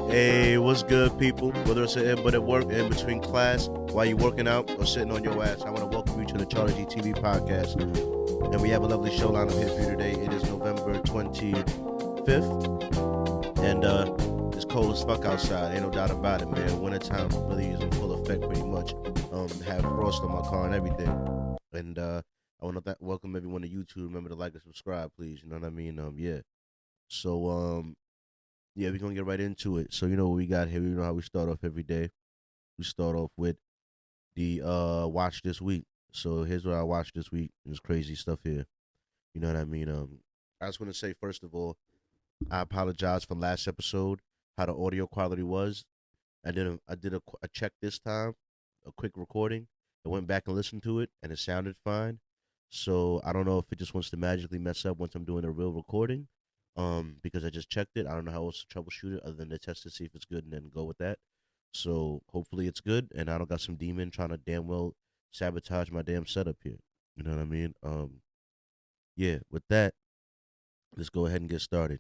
Hey, what's good, people? Whether it's at work, in between class, while you're working out, or sitting on your ass, I want to welcome you to the Charlie G TV podcast. And we have a lovely show lineup here for you today. It is November 25th, and it's cold as fuck outside. Ain't no doubt about it, man. Wintertime really is in full effect, pretty much. Have frost on my car and everything. And I want to welcome everyone to YouTube. Remember to like and subscribe, please. You know what I mean? Yeah. So, yeah, we're gonna get right into it. So you know what we got here. You know how we start off every day. We start off with the watch this week. So here's what I watched this week. There's crazy stuff here. You know what I mean? I just want to say first of all, I apologize for last episode, how the audio quality was. I check this time, a quick recording. I went back and listened to it, and it sounded fine. So I don't know if it just wants to magically mess up once I'm doing a real recording. Because I just checked it. I don't know how else to troubleshoot it other than to test to see if it's good and then go with that. So hopefully it's good, and I don't got some demon trying to damn well sabotage my damn setup here. You know what I mean? Yeah. With that, let's go ahead and get started.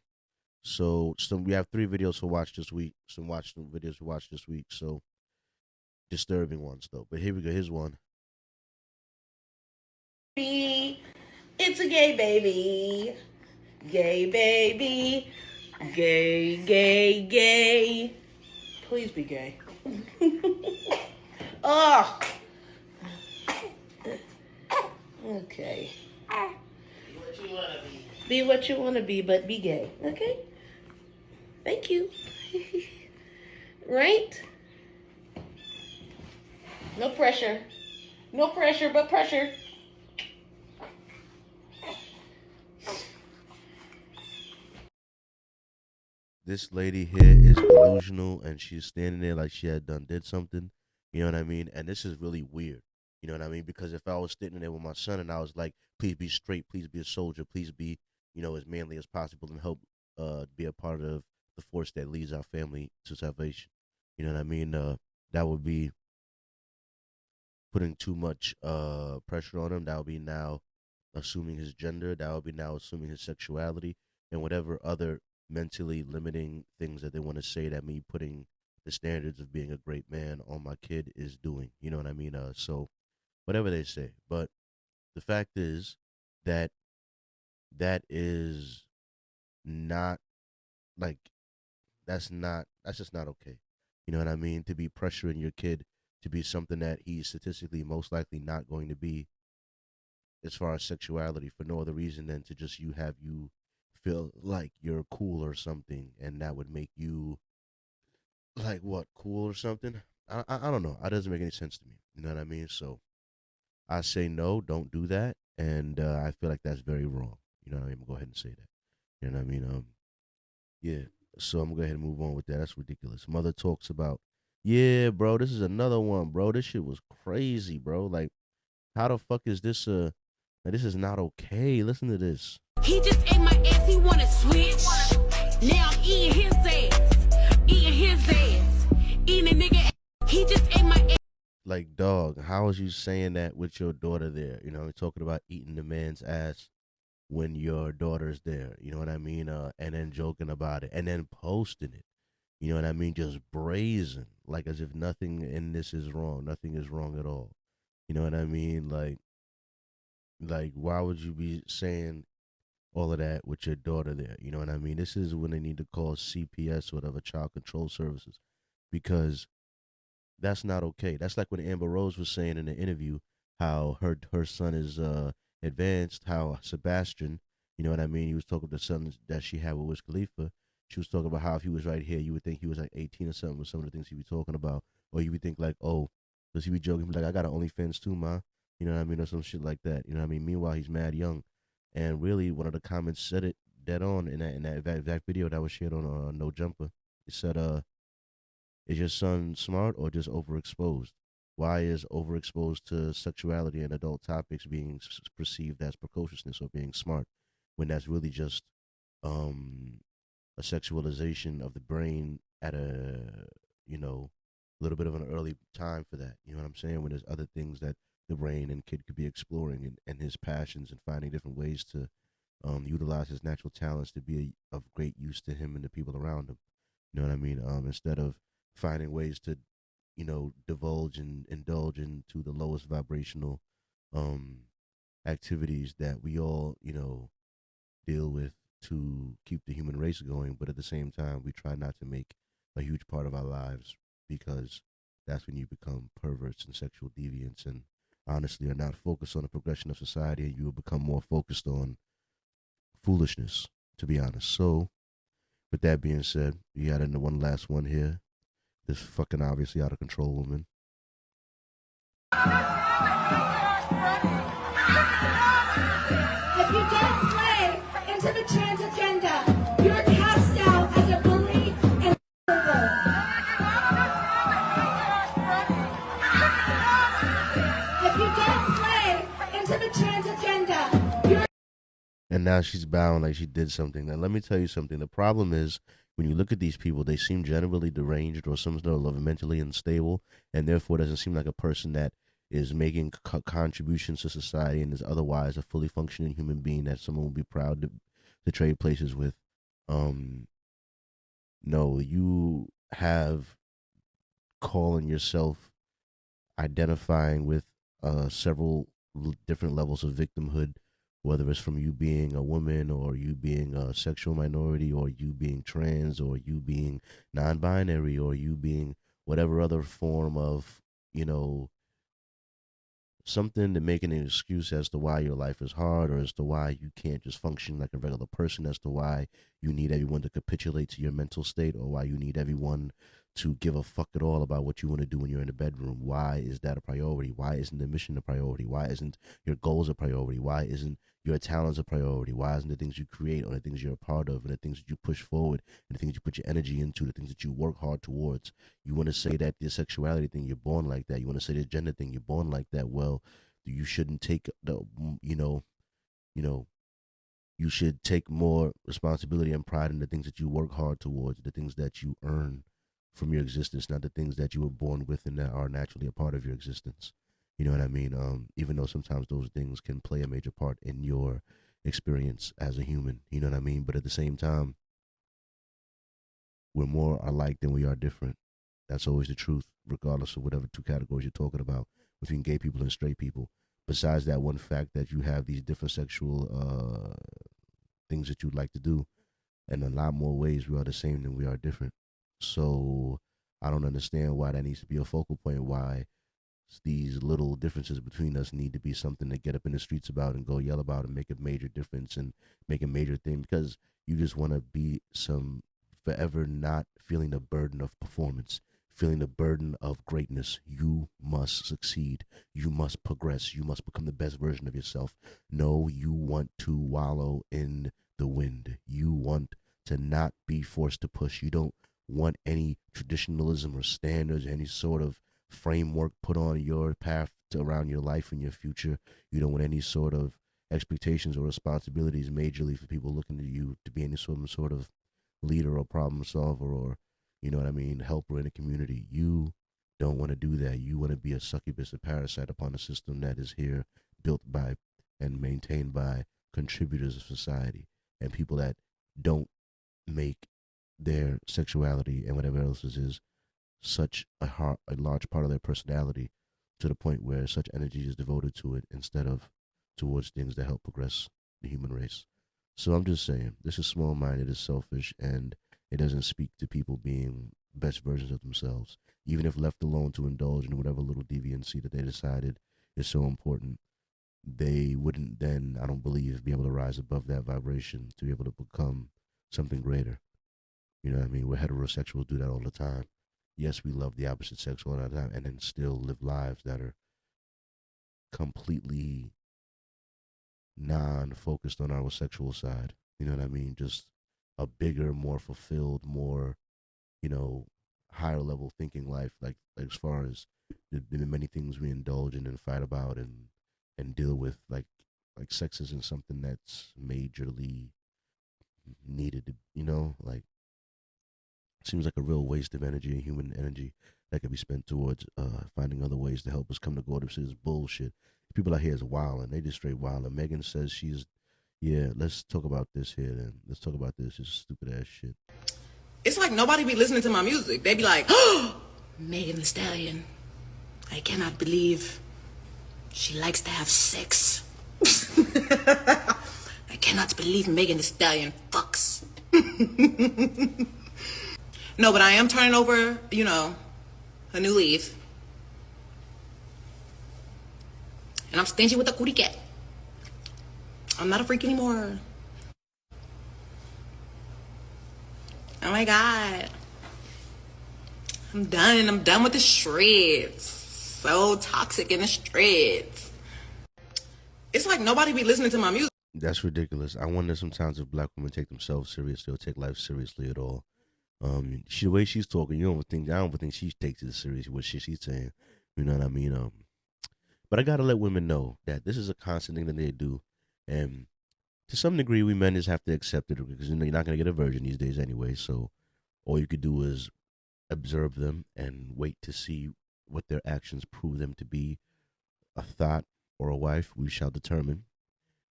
So we have 3 videos to watch this week. Some videos to watch this week. So disturbing ones though. But here we go. Here's one. It's a gay baby. Gay baby. Gay, gay, gay. Please be gay. Oh. Okay. Be what you want to be. Be what you want to be, but be gay. Okay? Thank you. Right? No pressure. No pressure, but pressure. This lady here is delusional, and she's standing there like she had did something. You know what I mean? And this is really weird. You know what I mean? Because if I was sitting there with my son and I was like, please be straight, please be a soldier, please be, as manly as possible and help be a part of the force that leads our family to salvation. You know what I mean? That would be putting too much pressure on him. That would be now assuming his gender. That would be now assuming his sexuality and whatever other mentally limiting things that they want to say that me putting the standards of being a great man on my kid is doing. You know what I mean? So whatever they say. But the fact is that that is not like that's just not okay. You know what I mean? To be pressuring your kid to be something that he's statistically most likely not going to be as far as sexuality for no other reason than to just you feel like you're cool or something, and that would make you like what, cool or something. I don't know. It doesn't make any sense to me. You know what I mean? So I say no, don't do that, and I feel like that's very wrong. You know what I mean? I'm gonna go ahead and say that. You know what I mean? Yeah. So I'm gonna go ahead and move on with that. That's ridiculous. Mother talks about, yeah, bro. This is another one, bro. This shit was crazy, bro. Like, how the fuck is this? This is not okay. Listen to this. He just ate my ass, he wanna switch. Now I'm eating his ass. Eating his ass. Eating a nigga ass. He just ate my ass. Like, dog, how is you saying that with your daughter there? You know, we're talking about eating the man's ass when your daughter's there. You know what I mean? And then joking about it and then posting it. You know what I mean? Just brazen, like as if nothing in this is wrong. Nothing is wrong at all. You know what I mean? Like why would you be saying all of that with your daughter there? You know what I mean? This is when they need to call CPS or whatever, child control services, because that's not okay. That's like when Amber Rose was saying in the interview how her son is advanced, how Sebastian, you know what I mean? He was talking to the son that she had with Wiz Khalifa. She was talking about how if he was right here, you would think he was like 18 or something with some of the things he be talking about. Or you would think like, oh, does he be joking? Like, I got an OnlyFans too, ma. You know what I mean? Or some shit like that. You know what I mean? Meanwhile, he's mad young. And really, one of the comments said it dead on in that video that was shared on No Jumper. It said, is your son smart or just overexposed? Why is overexposed to sexuality and adult topics being perceived as precociousness or being smart, when that's really just um, a sexualization of the brain at a little bit of an early time for that. You know what I'm saying? When there's other things that the brain and kid could be exploring, and his passions and finding different ways to utilize his natural talents to be of great use to him and the people around him. You know what I mean? Instead of finding ways to, divulge and indulge into the lowest vibrational um, activities that we all, deal with to keep the human race going. But at the same time, we try not to make a huge part of our lives because that's when you become perverts and sexual deviants and honestly are not focused on the progression of society, and you will become more focused on foolishness, to be honest. So, with that being said, we got into one last one here. This fucking obviously out of control woman. If you don't play into the trans agenda, you're cast out as a bully and if you don't play into the trans agenda, you're. And now she's bowing like she did something. Now, let me tell you something. The problem is when you look at these people, they seem generally deranged or some sort of mentally unstable, and therefore doesn't seem like a person that is making contributions to society and is otherwise a fully functioning human being that someone would be proud to trade places with. No, you have calling yourself identifying with several different levels of victimhood, whether it's from you being a woman or you being a sexual minority or you being trans or you being non-binary or you being whatever other form of, something to make an excuse as to why your life is hard or as to why you can't just function like a regular person, as to why you need everyone to capitulate to your mental state or why you need everyone to give a fuck at all about what you want to do when you're in the bedroom. Why is that a priority? Why isn't the mission a priority? Why isn't your goals a priority? Why isn't your talents a priority? Why isn't the things you create or the things you're a part of and the things that you push forward and the things you put your energy into, the things that you work hard towards? You want to say that the sexuality thing, you're born like that. You want to say the gender thing, you're born like that. Well, you shouldn't take the, you know, you should take more responsibility and pride in the things that you work hard towards, the things that you earn from your existence, not the things that you were born with and that are naturally a part of your existence. You know what I mean? Even though sometimes those things can play a major part in your experience as a human, you know what I mean? But at the same time, we're more alike than we are different. That's always the truth, regardless of whatever two categories you're talking about between gay people and straight people. Besides that one fact that you have these different sexual things that you'd like to do, in a lot more ways we are the same than we are different. So I don't understand why that needs to be a focal point. Why these little differences between us need to be something to get up in the streets about and go yell about and make a major difference and make a major thing, because you just want to be some forever not feeling the burden of performance, feeling the burden of greatness. You must succeed. You must progress. You must become the best version of yourself. No, you want to wallow in the wind. You want to not be forced to push. You don't want any traditionalism or standards, any sort of framework put on your path to around your life and your future. You don't want any sort of expectations or responsibilities majorly for people looking to you to be any sort of leader or problem solver or, you know what I mean, helper in the community. You don't want to do that. You want to be a succubus, a parasite upon a system that is here built by and maintained by contributors of society and people that don't make their sexuality and whatever else is such a large part of their personality to the point where such energy is devoted to it instead of towards things that help progress the human race. So I'm just saying, this is small-minded, it's selfish, and it doesn't speak to people being best versions of themselves. Even if left alone to indulge in whatever little deviancy that they decided is so important, they wouldn't then, I don't believe, be able to rise above that vibration to be able to become something greater. You know what I mean? We're heterosexuals do that all the time. Yes, we love the opposite sex all the time and then still live lives that are completely non-focused on our sexual side. You know what I mean? Just a bigger, more fulfilled, more, higher level thinking life. Like as far as the many things we indulge in and fight about and deal with, like sex isn't something that's majorly needed to, like seems like a real waste of energy, human energy that could be spent towards finding other ways to help us come to God. This is bullshit. People out here is wilding. They just straight wilding. Megan says she's, yeah, let's talk about this here then. Let's talk about this. It's stupid ass shit. It's like nobody be listening to my music. They be like, oh, Megan Thee Stallion. I cannot believe she likes to have sex. I cannot believe Megan Thee Stallion fucks. No, but I am turning over, a new leaf. And I'm stingy with the cootie cat. I'm not a freak anymore. Oh my God. I'm done. I'm done with the streets. So toxic in the streets. It's like nobody be listening to my music. That's ridiculous. I wonder sometimes if black women take themselves seriously or take life seriously at all. The way she's talking, I don't think she takes it seriously what shit she's saying. You know what I mean? But I gotta let women know that this is a constant thing that they do, and to some degree, we men just have to accept it because you're not gonna get a virgin these days anyway. So all you could do is observe them and wait to see what their actions prove them to be a thought or a wife. We shall determine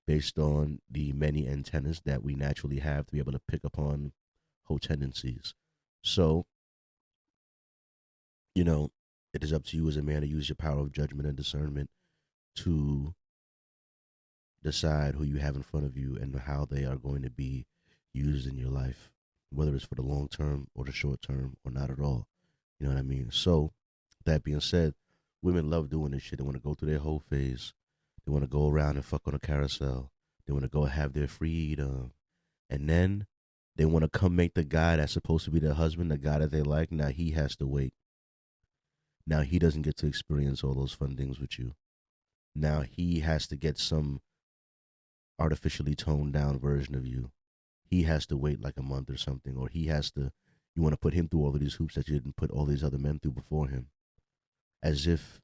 based on the many antennas that we naturally have to be able to pick up on whole tendencies. So, it is up to you as a man to use your power of judgment and discernment to decide who you have in front of you and how they are going to be used in your life, whether it's for the long term or the short term or not at all. You know what I mean? So, that being said, women love doing this shit. They want to go through their whole phase. They want to go around and fuck on a carousel. They want to go have their freedom. And then they want to come make the guy that's supposed to be their husband, the guy that they like. Now he has to wait. Now he doesn't get to experience all those fun things with you. Now he has to get some artificially toned down version of you. He has to wait like a month or something, or you want to put him through all of these hoops that you didn't put all these other men through before him. As if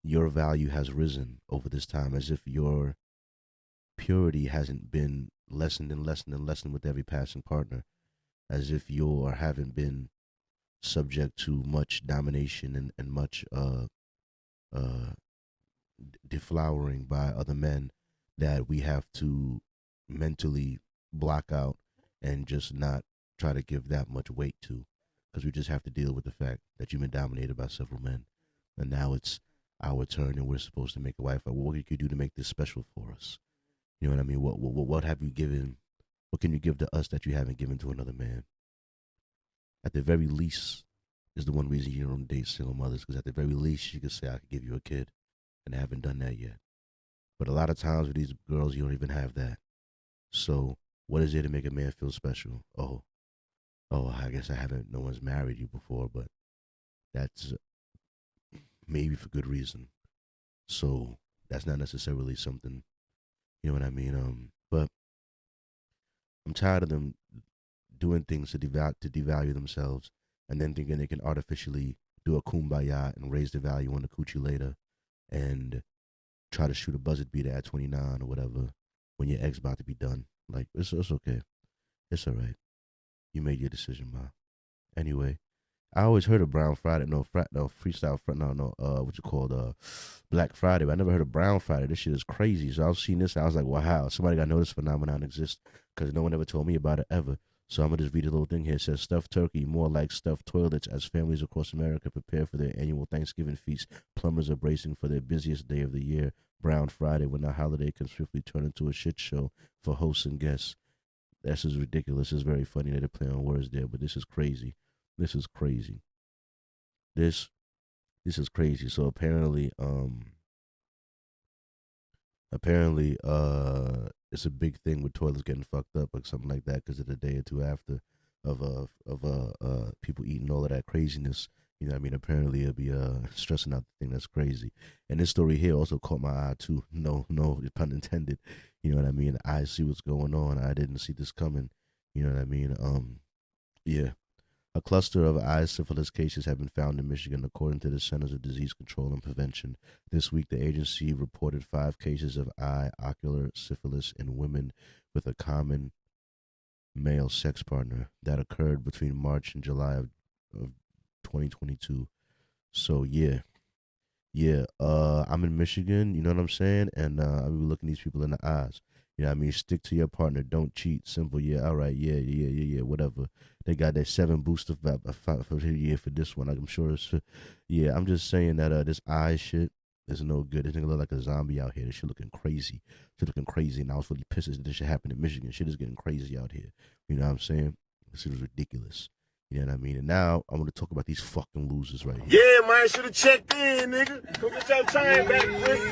your value has risen over this time, as if your purity hasn't been lessened and lessened and lessened with every passing partner, as if you haven't been subject to much domination and much deflowering by other men that we have to mentally block out and just not try to give that much weight to, because we just have to deal with the fact that you've been dominated by several men, and now it's our turn and we're supposed to make a wife. What can you do to make this special for us? You know what I mean? What have you given? What can you give to us that you haven't given to another man? At the very least, is the one reason you don't date single mothers, because at the very least, you could say, I could give you a kid, and I haven't done that yet. But a lot of times with these girls, you don't even have that. So what is it to make a man feel special? Oh, I guess no one's married you before, but that's maybe for good reason. So that's not necessarily something, you know what I mean? But I'm tired of them doing things to devalue themselves, and then thinking they can artificially do a kumbaya and raise the value on the coochie later, and try to shoot a buzzard beater at 29 or whatever when your egg's about to be done. Like, it's okay. It's all right. You made your decision, Ma. Anyway, I always heard of Brown Friday. Freestyle Friday. Black Friday. But I never heard of Brown Friday. This shit is crazy. So I was seeing this, and I was like, wow, somebody got to know this phenomenon exists, because no one ever told me about it ever. So I'm going to just read a little thing here. It says, stuffed turkey, more like stuffed toilets, as families across America prepare for their annual Thanksgiving feast. Plumbers are bracing for their busiest day of the year, Brown Friday, when the holiday can swiftly turn into a shit show for hosts and guests. This is ridiculous. It's very funny that they're playing on words there, but this is crazy. This is crazy. This is crazy. So apparently, it's a big thing with toilets getting fucked up or something like that, because of the day or two after of people eating all of that craziness. You know what I mean? Apparently it'll be stressing out the thing that's crazy. And this story here also caught my eye too. No, pun intended. You know what I mean? I see what's going on. I didn't see this coming. You know what I mean? Yeah. A cluster of eye syphilis cases have been found in Michigan, according to the Centers of Disease Control and Prevention. This week, the agency reported 5 cases of eye ocular syphilis in women with a common male sex partner that occurred between March and July of 2022. So yeah, I'm in Michigan, you know what I'm saying, and I'll be looking these people in the eyes. You know what I mean? Stick to your partner. Don't cheat. Simple. Yeah. All right. Yeah. Whatever. They got that 7 booster for the year for this one. Like, I'm sure it's. Yeah. I'm just saying that this eye shit is no good. This nigga look like a zombie out here. This shit looking crazy. Shit looking crazy. And I was really pissed that this shit happened in Michigan. Shit is getting crazy out here. You know what I'm saying? This shit is ridiculous. You know what I mean? And now I'm gonna talk about these fucking losers right here. Yeah, man, should have checked in, nigga. Come get your chain back, pussy.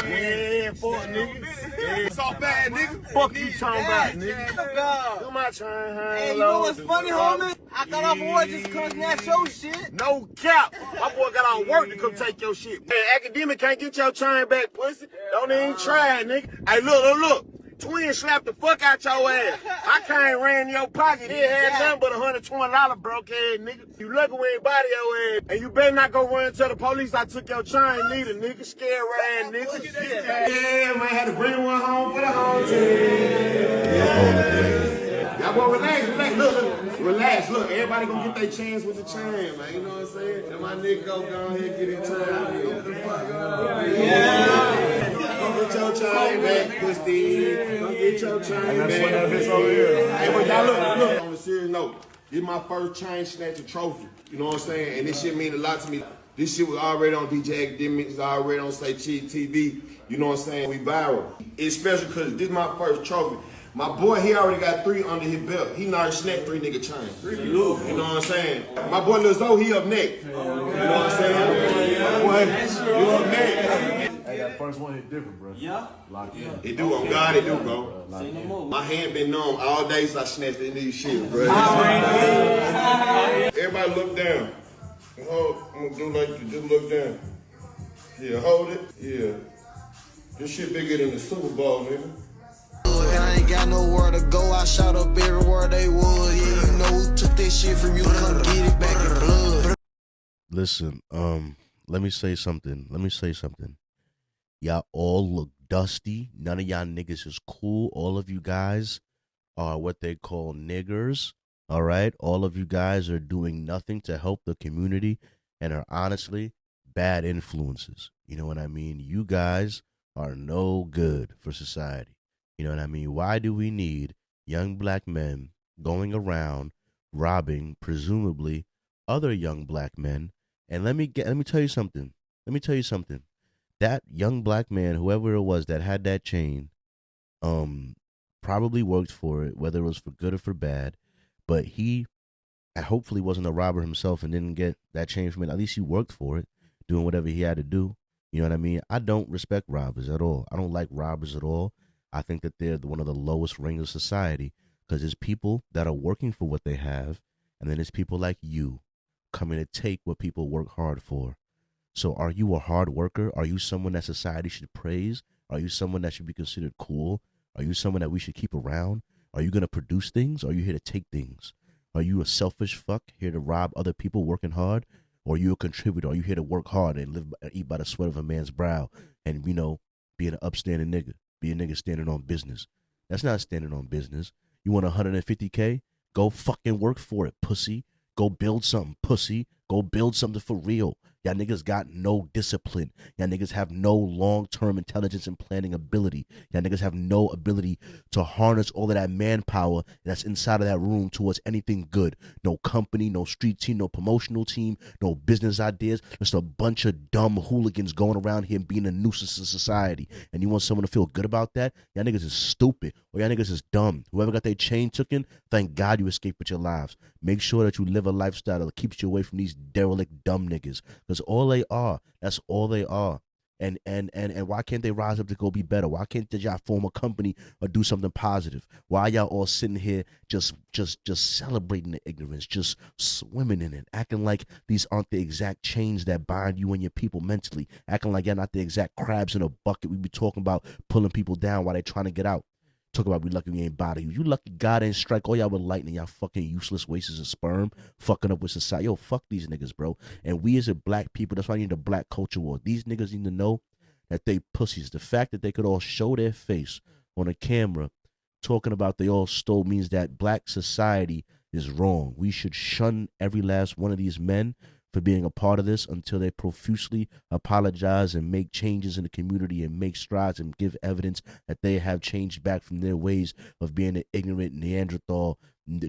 Yeah, fuck, nigga. Yeah, it's all bad, nigga. Fuck you talking about, nigga. Come my chain, Hey, you know what's funny, homie? I thought our boy just come snatch your shit. No cap. My boy got on work to come take your shit. Man, academic can't get your chain back, pussy. Don't even try, nigga. Hey, look. Twin slapped the fuck out your ass. I can't ran in your pocket. He had nothing but $120 broke ass, nigga. You lucky we ain't body your ass. And you better not go run to the police. I took your chain, neither, nigga. Scare ass, nigga. Yeah, man, had to bring one home for the home team. Y'all boy, relax. Look. Relax. Look, everybody gonna get their chance with the chain, man. You know what I'm saying? And my nigga go ahead and get his chain. Yeah. Get your chain back, pussy. Come get your chain back. Hey, but y'all look, on a serious note, this is my first chain snatching trophy. You know what I'm saying? And this shit mean a lot to me. This shit was already on DJ Academic, it's already on Say Cheat TV. You know what I'm saying? We viral. It's special because this is my first trophy. My boy, he already got 3 under his belt. He already snatched 3 nigga chains. You know what I'm saying? My boy Lil Zo, he up next. You know what I'm saying? My boy, you up next. Hey, that first one hit different, bro. Yeah? Lock in. It do, on God, it do, bro. My hand been numb all day, so I snatched in these shit, bro. Everybody look down. Hold, I'm gonna do like you, just look down. Yeah, hold it. Yeah. This shit bigger than the Super Bowl, nigga. And I ain't got nowhere to go. I shot up everywhere they was. Yeah, you know who took that shit from you. Come get it back in blood. Listen, let me say something. Y'all all look dusty. None of y'all niggas is cool. All of you guys are what they call niggers. All right? All of you guys are doing nothing to help the community and are honestly bad influences. You know what I mean? You guys are no good for society. You know what I mean? Why do we need young black men going around robbing, presumably, other young black men? And let me tell you something. That young black man, whoever it was that had that chain, probably worked for it, whether it was for good or for bad. But he hopefully wasn't a robber himself and didn't get that chain from it. At least he worked for it, doing whatever he had to do. You know what I mean? I don't respect robbers at all. I don't like robbers at all. I think that they're one of the lowest rings of society because there's people that are working for what they have, and then there's people like you coming to take what people work hard for. So are you a hard worker? Are you someone that society should praise? Are you someone that should be considered cool? Are you someone that we should keep around? Are you going to produce things? Or are you here to take things? Are you a selfish fuck here to rob other people working hard? Or are you a contributor? Are you here to work hard and eat by the sweat of a man's brow and, you know, be an upstanding nigga? Be a nigga standing on business. That's not standing on business. You want 150K? Go fucking work for it, pussy. Go build something, pussy. Go build something for real. Y'all niggas got no discipline. Y'all niggas have no long-term intelligence and planning ability. Y'all niggas have no ability to harness all of that manpower that's inside of that room towards anything good. No company, no street team, no promotional team, no business ideas. Just a bunch of dumb hooligans going around here and being a nuisance to society. And you want someone to feel good about that? Y'all niggas is stupid. Or y'all niggas is dumb. Whoever got their chain taken, thank God you escaped with your lives. Make sure that you live a lifestyle that keeps you away from these derelict dumb niggas. That's all they are. That's all they are. And why can't they rise up to go be better? Why can't y'all form a company or do something positive? Why y'all all sitting here just celebrating the ignorance, just swimming in it, acting like these aren't the exact chains that bind you and your people mentally, acting like you're not the exact crabs in a bucket we be talking about pulling people down while they trying to get out. Talk about we lucky we ain't bother you. You lucky God ain't strike all y'all with lightning, y'all fucking useless wastes of sperm, fucking up with society. Yo, fuck these niggas, bro. And we as a black people, that's why I need a black culture war. These niggas need to know that they pussies. The fact that they could all show their face on a camera talking about they all stole means that black society is wrong. We should shun every last one of these men for being a part of this until they profusely apologize and make changes in the community and make strides and give evidence that they have changed back from their ways of being an ignorant Neanderthal,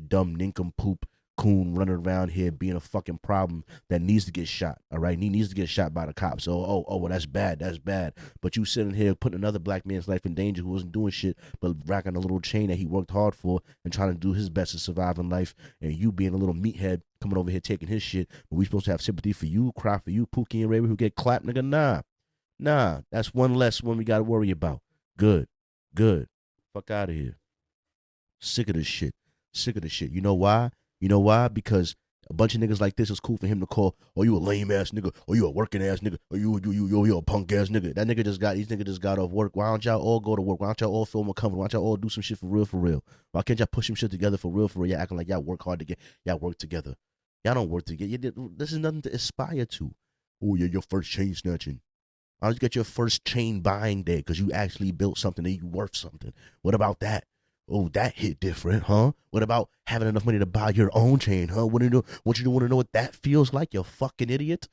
dumb nincompoop coon running around here being a fucking problem that needs to get shot. All right, he needs to get shot by the cops. Well, that's bad. That's bad. But you sitting here putting another black man's life in danger who wasn't doing shit but racking a little chain that he worked hard for and trying to do his best to survive in life, and you being a little meathead coming over here taking his shit. But we supposed to have sympathy for you, cry for you, Pookie and Ray who get clapped, nigga. Nah. That's one less one we got to worry about. Good. Fuck out of here. Sick of this shit. You know why? Because a bunch of niggas like this is cool for him to call, oh, you a lame ass nigga, or you a working ass nigga, or you a punk ass nigga. These niggas just got off work. Why don't y'all all go to work? Why don't y'all all feel more comfortable? Why don't y'all all do some shit for real? Why can't y'all push some shit together for real? Y'all acting like y'all work hard to get, y'all work together. Y'all don't work together. This is nothing to aspire to. Oh yeah, your first chain snatching. Why don't you get your first chain buying day because you actually built something and you worth something? What about that? Oh, that hit different, huh? What about having enough money to buy your own chain, huh? Want you to want to know what that feels like, you fucking idiot?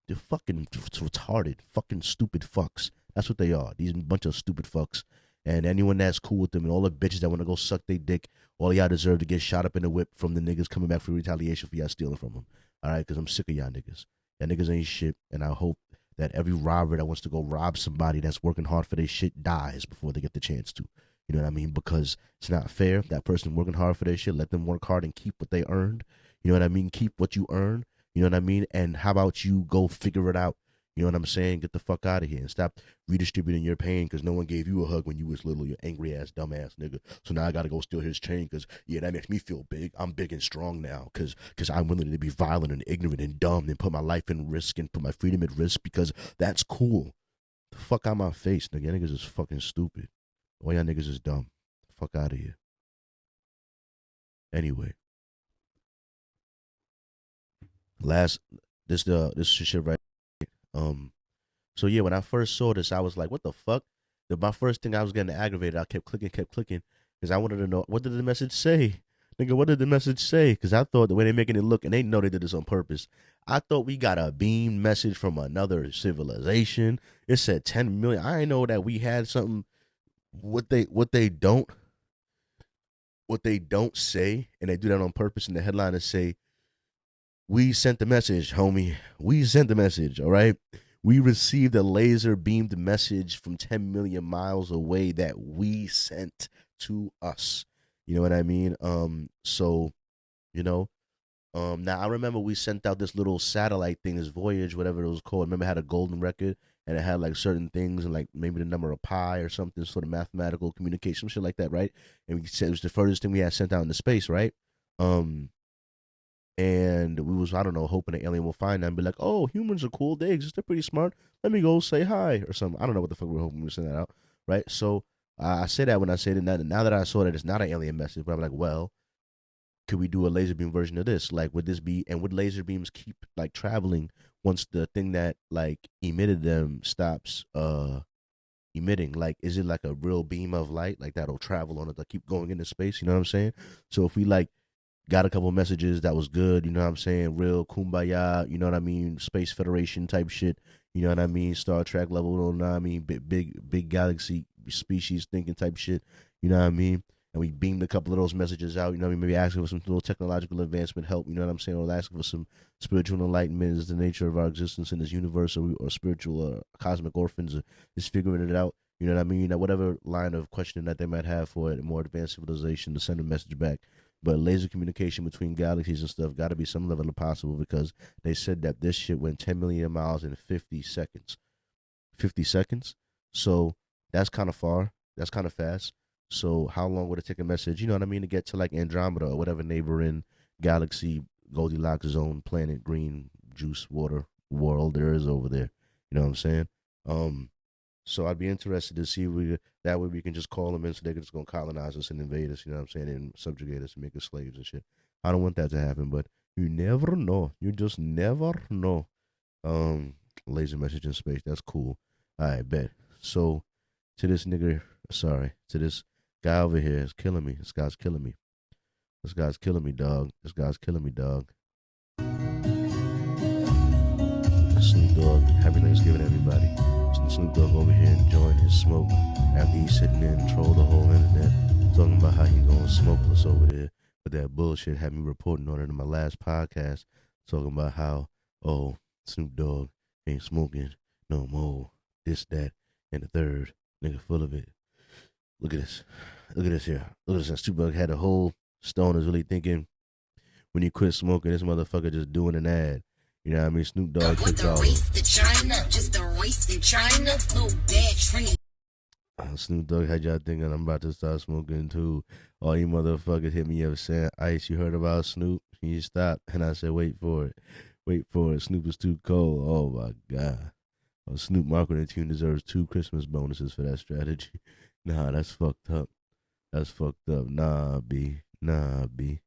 They're fucking retarded, fucking stupid fucks. That's what they are. These bunch of stupid fucks. And anyone that's cool with them and all the bitches that want to go suck their dick, all y'all deserve to get shot up in the whip from the niggas coming back for retaliation for y'all stealing from them. All right? Because I'm sick of y'all niggas. Y'all niggas ain't shit. And I hope that every robber that wants to go rob somebody that's working hard for their shit dies before they get the chance to. You know what I mean? Because it's not fair. That person working hard for their shit, let them work hard and keep what they earned. You know what I mean? Keep what you earn. You know what I mean? And how about you go figure it out? You know what I'm saying? Get the fuck out of here and stop redistributing your pain because no one gave you a hug when you was little, you angry ass, dumb ass nigga. So now I got to go steal his chain because, yeah, that makes me feel big. I'm big and strong now because I'm willing to be violent and ignorant and dumb and put my life in risk and put my freedom at risk because that's cool. The fuck out my face, nigga. Y'all niggas is fucking stupid. All y'all niggas is dumb. Fuck out of here. Anyway. This shit right. So yeah, when I first saw this, I was like, what the fuck? My first thing, I was getting aggravated. I kept clicking, because I wanted to know, what did the message say? Nigga, what did the message say? Because I thought the way they're making it look, and they know they did this on purpose. I thought we got a beam message from another civilization. It said 10 million. I didn't know that we had something. What they don't say, and they do that on purpose in the headline to say, we sent the message, homie. We sent the message, all right? We received a laser beamed message from 10 million miles away that we sent to us. You know what I mean? So, you know, now I remember we sent out this little satellite thing, this Voyage, whatever it was called. I remember it had a golden record and it had like certain things and like maybe the number of pi or something, sort of mathematical communication, shit like that, right? And we said it was the furthest thing we had sent out into space, right? And we was, I don't know, hoping an alien will find that and be like, oh, humans are cool. They exist. They're pretty smart. Let me go say hi or something. I don't know what the fuck we were hoping to send that out, right? So I say that when I say that now that I saw that it's not an alien message, but I'm like, well, could we do a laser beam version of this? Like, would this be, and would laser beams keep like traveling once the thing that like emitted them stops emitting? Like, is it like a real beam of light like that'll travel on it, like keep going into space? You know what I'm saying? So if we like got a couple messages that was good, you know what I'm saying, real kumbaya, you know what I mean, Space Federation type shit, you know what I mean, Star Trek level, you know what I mean, big galaxy species thinking type shit, you know what I mean, and we beamed a couple of those messages out, you know what I mean, maybe asking for some little technological advancement help, you know what I'm saying, or asking for some spiritual enlightenment, is the nature of our existence in this universe, or spiritual or cosmic orphans, or just figuring it out, you know what I mean, whatever line of questioning that they might have for it, a more advanced civilization to send a message back. But laser communication between galaxies and stuff got to be some level of possible because they said that this shit went 10 million miles in 50 seconds. 50 seconds? So that's kind of far. That's kind of fast. So how long would it take a message, you know what I mean, to get to like Andromeda or whatever neighboring galaxy, Goldilocks zone, planet, green, juice, water, world there is over there? You know what I'm saying? So I'd be interested to see if that way we can just call them in so they're just going to colonize us and invade us, you know what I'm saying, and subjugate us and make us slaves and shit. I don't want that to happen, but you never know. You just never know. Laser message in space, that's cool. All right, bet. So to this guy over here is killing me. This guy's killing me. This guy's killing me, dog. Snoop Dogg. Happy Thanksgiving, everybody. Snoop Dogg over here enjoying his smoke after he's sitting there and trolled the whole internet, talking about how he's going smokeless over there. But that bullshit had me reporting on it in my last podcast, talking about how, oh, Snoop Dogg ain't smoking no more. This, that, and the third. Nigga full of it. Look at this. Look at this here. Look at this. Snoop Dogg had a whole stoners really thinking when you quit smoking, this motherfucker just doing an ad. You know what I mean? Snoop Dogg took off. Snoop Dogg had y'all thinking I'm about to start smoking too. All you motherfuckers hit me up saying, Ice, you heard about Snoop? You stop. And I said, wait for it. Wait for it. Snoop is too cold. Oh my God. Well, Snoop marketing team deserves 2 Christmas bonuses for that strategy. Nah, that's fucked up. That's fucked up. Nah, B. Nah, B.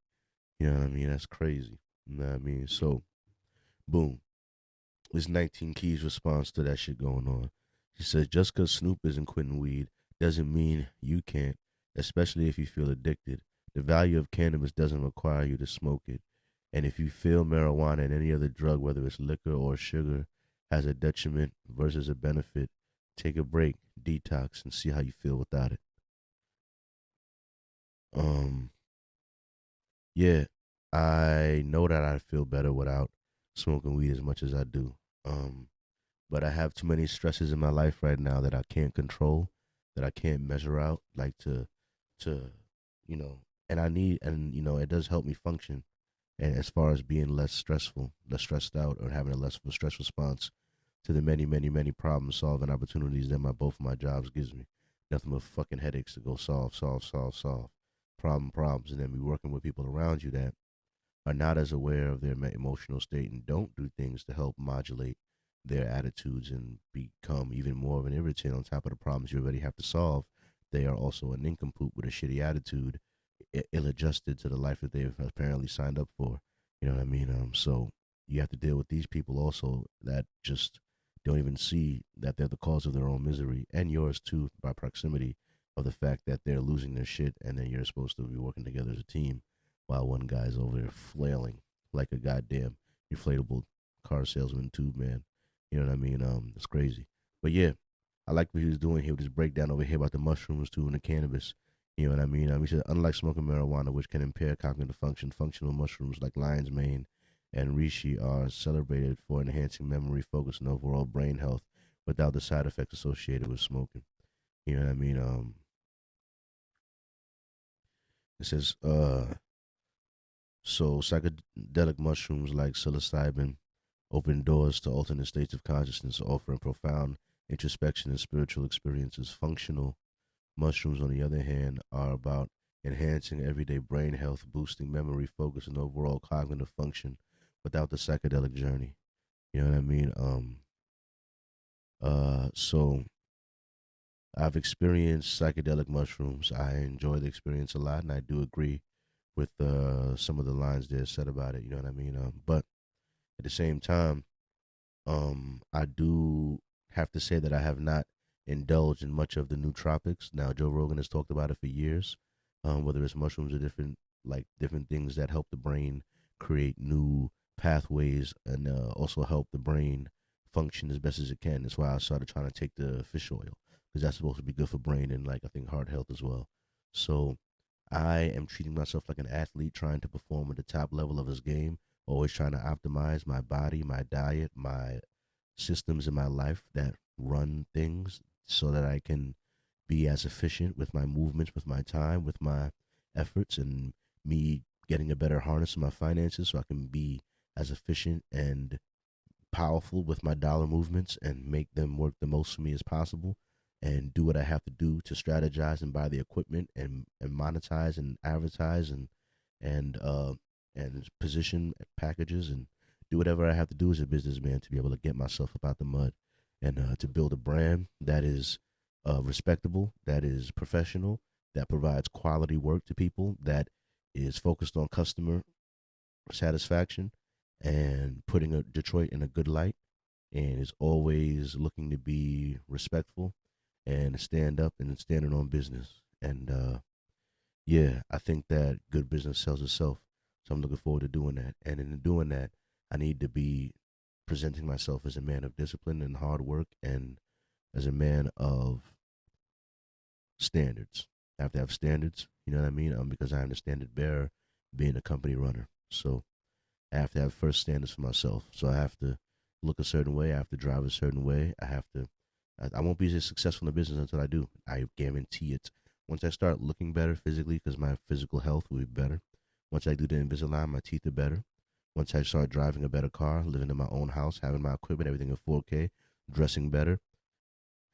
You know what I mean? That's crazy. You know what I mean? So, boom. This 19 Keys response to that shit going on. She says, just because Snoop isn't quitting weed doesn't mean you can't, especially if you feel addicted. The value of cannabis doesn't require you to smoke it. And if you feel marijuana and any other drug, whether it's liquor or sugar, has a detriment versus a benefit, take a break, detox, and see how you feel without it. Yeah, I know that I feel better without smoking weed as much as I do. But I have too many stresses in my life right now that I can't control, that I can't measure out, like to, you know, and it does help me function. And as far as being less stressed out, or having a less of a stress response to the many, many, many problem solving opportunities that both of my jobs gives me. Nothing but fucking headaches to go solve. Problems, and then be working with people around you that are not as aware of their emotional state and don't do things to help modulate their attitudes and become even more of an irritant on top of the problems you already have to solve. They are also a nincompoop with a shitty attitude, ill-adjusted to the life that they've apparently signed up for. You know what I mean? So you have to deal with these people also that just don't even see that they're the cause of their own misery, and yours too, by proximity of the fact that they're losing their shit, and then you're supposed to be working together as a team while one guy's over there flailing like a goddamn inflatable car salesman tube man. You know what I mean? It's crazy. But yeah, I like what he was doing here with his breakdown over here about the mushrooms too and the cannabis. You know what I mean? He said, unlike smoking marijuana, which can impair cognitive function, functional mushrooms like lion's mane and reishi are celebrated for enhancing memory, focus, and overall brain health without the side effects associated with smoking. You know what I mean? It says, so psychedelic mushrooms like psilocybin open doors to alternate states of consciousness, offering profound introspection and spiritual experiences. Functional mushrooms, on the other hand, are about enhancing everyday brain health, boosting memory, focus, and overall cognitive function without the psychedelic journey. You know what I mean? So I've experienced psychedelic mushrooms. I enjoy the experience a lot, and I do agree with some of the lines there said about it. You know what I mean? But at the same time, I do have to say that I have not indulged in much of the nootropics. Now, Joe Rogan has talked about it for years, whether it's mushrooms or different things that help the brain create new pathways and also help the brain function as best as it can. That's why I started trying to take the fish oil, because that's supposed to be good for brain and I think heart health as well. So I am treating myself like an athlete trying to perform at the top level of his game, always trying to optimize my body, my diet, my systems in my life that run things so that I can be as efficient with my movements, with my time, with my efforts, and me getting a better harness of my finances so I can be as efficient and powerful with my dollar movements and make them work the most for me as possible, and do what I have to do to strategize and buy the equipment and monetize and advertise and position packages and do whatever I have to do as a businessman to be able to get myself up out the mud and to build a brand that is respectable, that is professional, that provides quality work to people, that is focused on customer satisfaction and putting Detroit in a good light, and is always looking to be respectful and stand up and standing on business. And yeah, I think that good business sells itself. So I'm looking forward to doing that. And in doing that, I need to be presenting myself as a man of discipline and hard work, and as a man of standards. I have to have standards, you know what I mean? Because I am the standard bearer, being a company runner. So I have to have first standards for myself. So I have to look a certain way. I have to drive a certain way. I won't be as successful in the business until I do. I guarantee it. Once I start looking better physically, because my physical health will be better. Once I do the Invisalign, my teeth are better. Once I start driving a better car, living in my own house, having my equipment, everything in 4K, dressing better,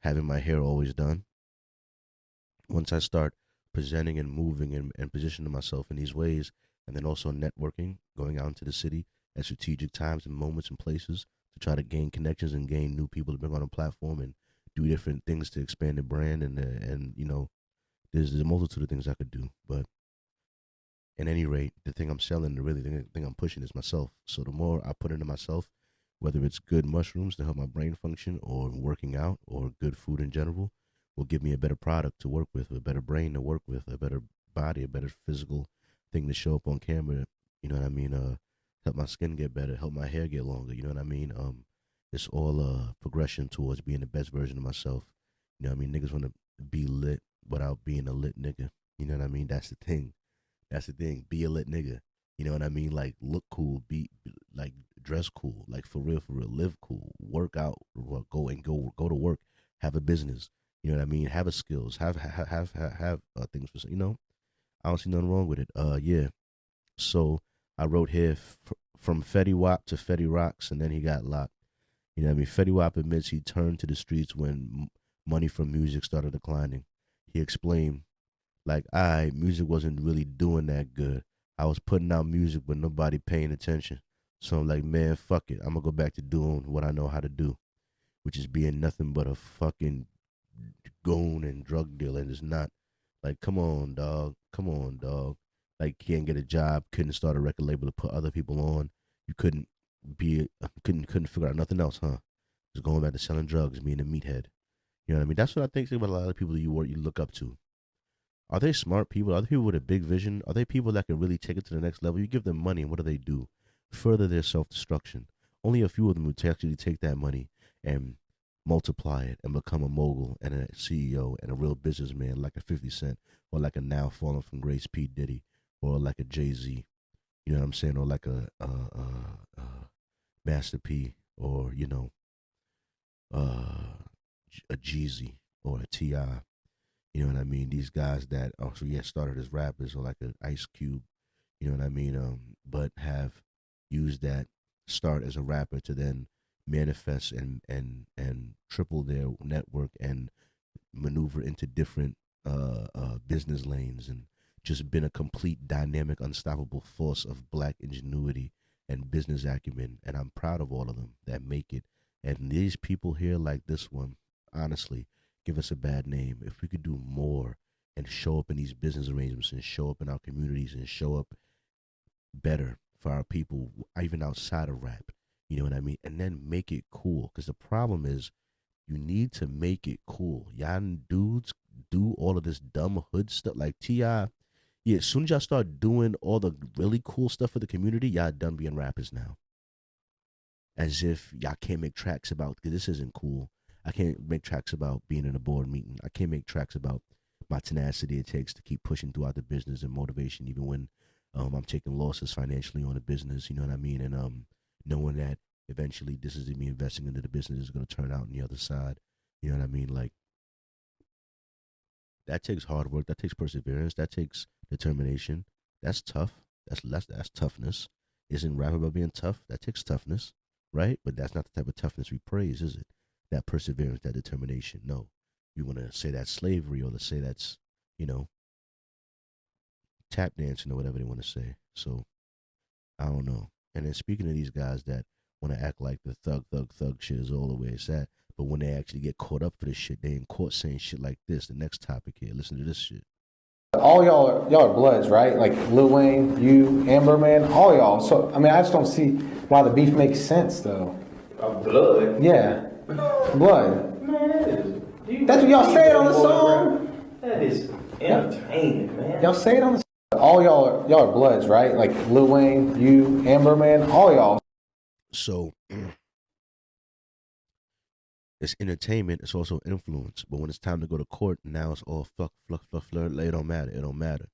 having my hair always done. Once I start presenting and moving and positioning myself in these ways, and then also networking, going out into the city at strategic times and moments and places to try to gain connections and gain new people to bring on a platform and do different things to expand the brand, and you know, there's a multitude of things I could do. But at any rate, the thing I'm selling, the thing I'm pushing is myself. So the more I put into myself, whether it's good mushrooms to help my brain function, or working out, or good food in general, will give me a better product to work with, a better brain to work with, a better body, a better physical thing to show up on camera. You know what I mean? Help my skin get better, help my hair get longer. You know what I mean? It's all a progression towards being the best version of myself. You know what I mean? Niggas want to be lit without being a lit nigga. You know what I mean? That's the thing. That's the thing. Be a lit nigga. You know what I mean? Like, look cool, be like, dress cool, like, for real, live cool, work out, go to work, have a business. You know what I mean? Have a skills, have things for, you know. I don't see nothing wrong with it. Yeah. So I wrote here from Fetty Wap to Fetty Rocks, and then he got locked. You know what I mean? Fetty Wap admits he turned to the streets when money from music started declining. He explained, like, music wasn't really doing that good. I was putting out music, but nobody paying attention. So I'm like, man, fuck it. I'm going to go back to doing what I know how to do, which is being nothing but a fucking goon and drug dealer. And it's not like, come on, dog. Like, can't get a job, couldn't start a record label to put other people on. You couldn't figure out nothing else, huh? Just going back to selling drugs, being a meathead. You know what I mean? That's what I think about a lot of people you look up to. Are they smart people? Are they people with a big vision? Are they people that can really take it to the next level? You give them money, and what do? Further their self-destruction. Only a few of them would actually take that money and multiply it and become a mogul and a CEO and a real businessman, like a 50 Cent, or like a now fallen from grace P. Diddy, or like a Jay-Z. You know what I'm saying? Or like a Master P, or, you know, a Jeezy, or a T.I. You know what I mean? These guys that also, started as rappers, or like an Ice Cube, you know what I mean? But have used that start as a rapper to then manifest and triple their network and maneuver into different business lanes, and just been a complete dynamic, unstoppable force of black ingenuity and business acumen. And I'm proud of all of them that make it. And these people here, like this one, honestly, give us a bad name. If we could do more and show up in these business arrangements and show up in our communities and show up better for our people, even outside of rap, you know what I mean? And then make it cool. Because the problem is, you need to make it cool. Y'all dudes do all of this dumb hood stuff like T.I. Yeah, as soon as y'all start doing all the really cool stuff for the community, y'all done being rappers now. As if y'all can't make tracks about, because this isn't cool. I can't make tracks about being in a board meeting. I can't make tracks about my tenacity it takes to keep pushing throughout the business and motivation, even when I'm taking losses financially on the business, you know what I mean? And knowing that eventually this is me investing into the business is going to turn out on the other side. You know what I mean? Like, that takes hard work. That takes perseverance. That takes determination. That's tough. That's toughness. Isn't rap about being tough? That takes toughness, right? But that's not the type of toughness we praise, is it? That perseverance, that determination. No. You want to say that's slavery, or to say that's, you know, tap dancing, or whatever they want to say. So, I don't know. And then speaking of these guys that want to act like the thug shit is all the way it's at, but when they actually get caught up for this shit, they in court saying shit like this. The next topic here, listen to this shit. All y'all are Bloods, right? Like Lil Wayne, you, Amber, man, all y'all. So, I mean, I just don't see why the beef makes sense, though. Blood? Yeah. Blood. Man, that's what y'all say it on the song. That is entertaining, man. Y'all say it on the song. All y'all are Bloods, right? Like Lil Wayne, you, Amber, man, all y'all. So, it's entertainment. It's also influence. But when it's time to go to court, now it's all fluff. It don't matter. It don't matter.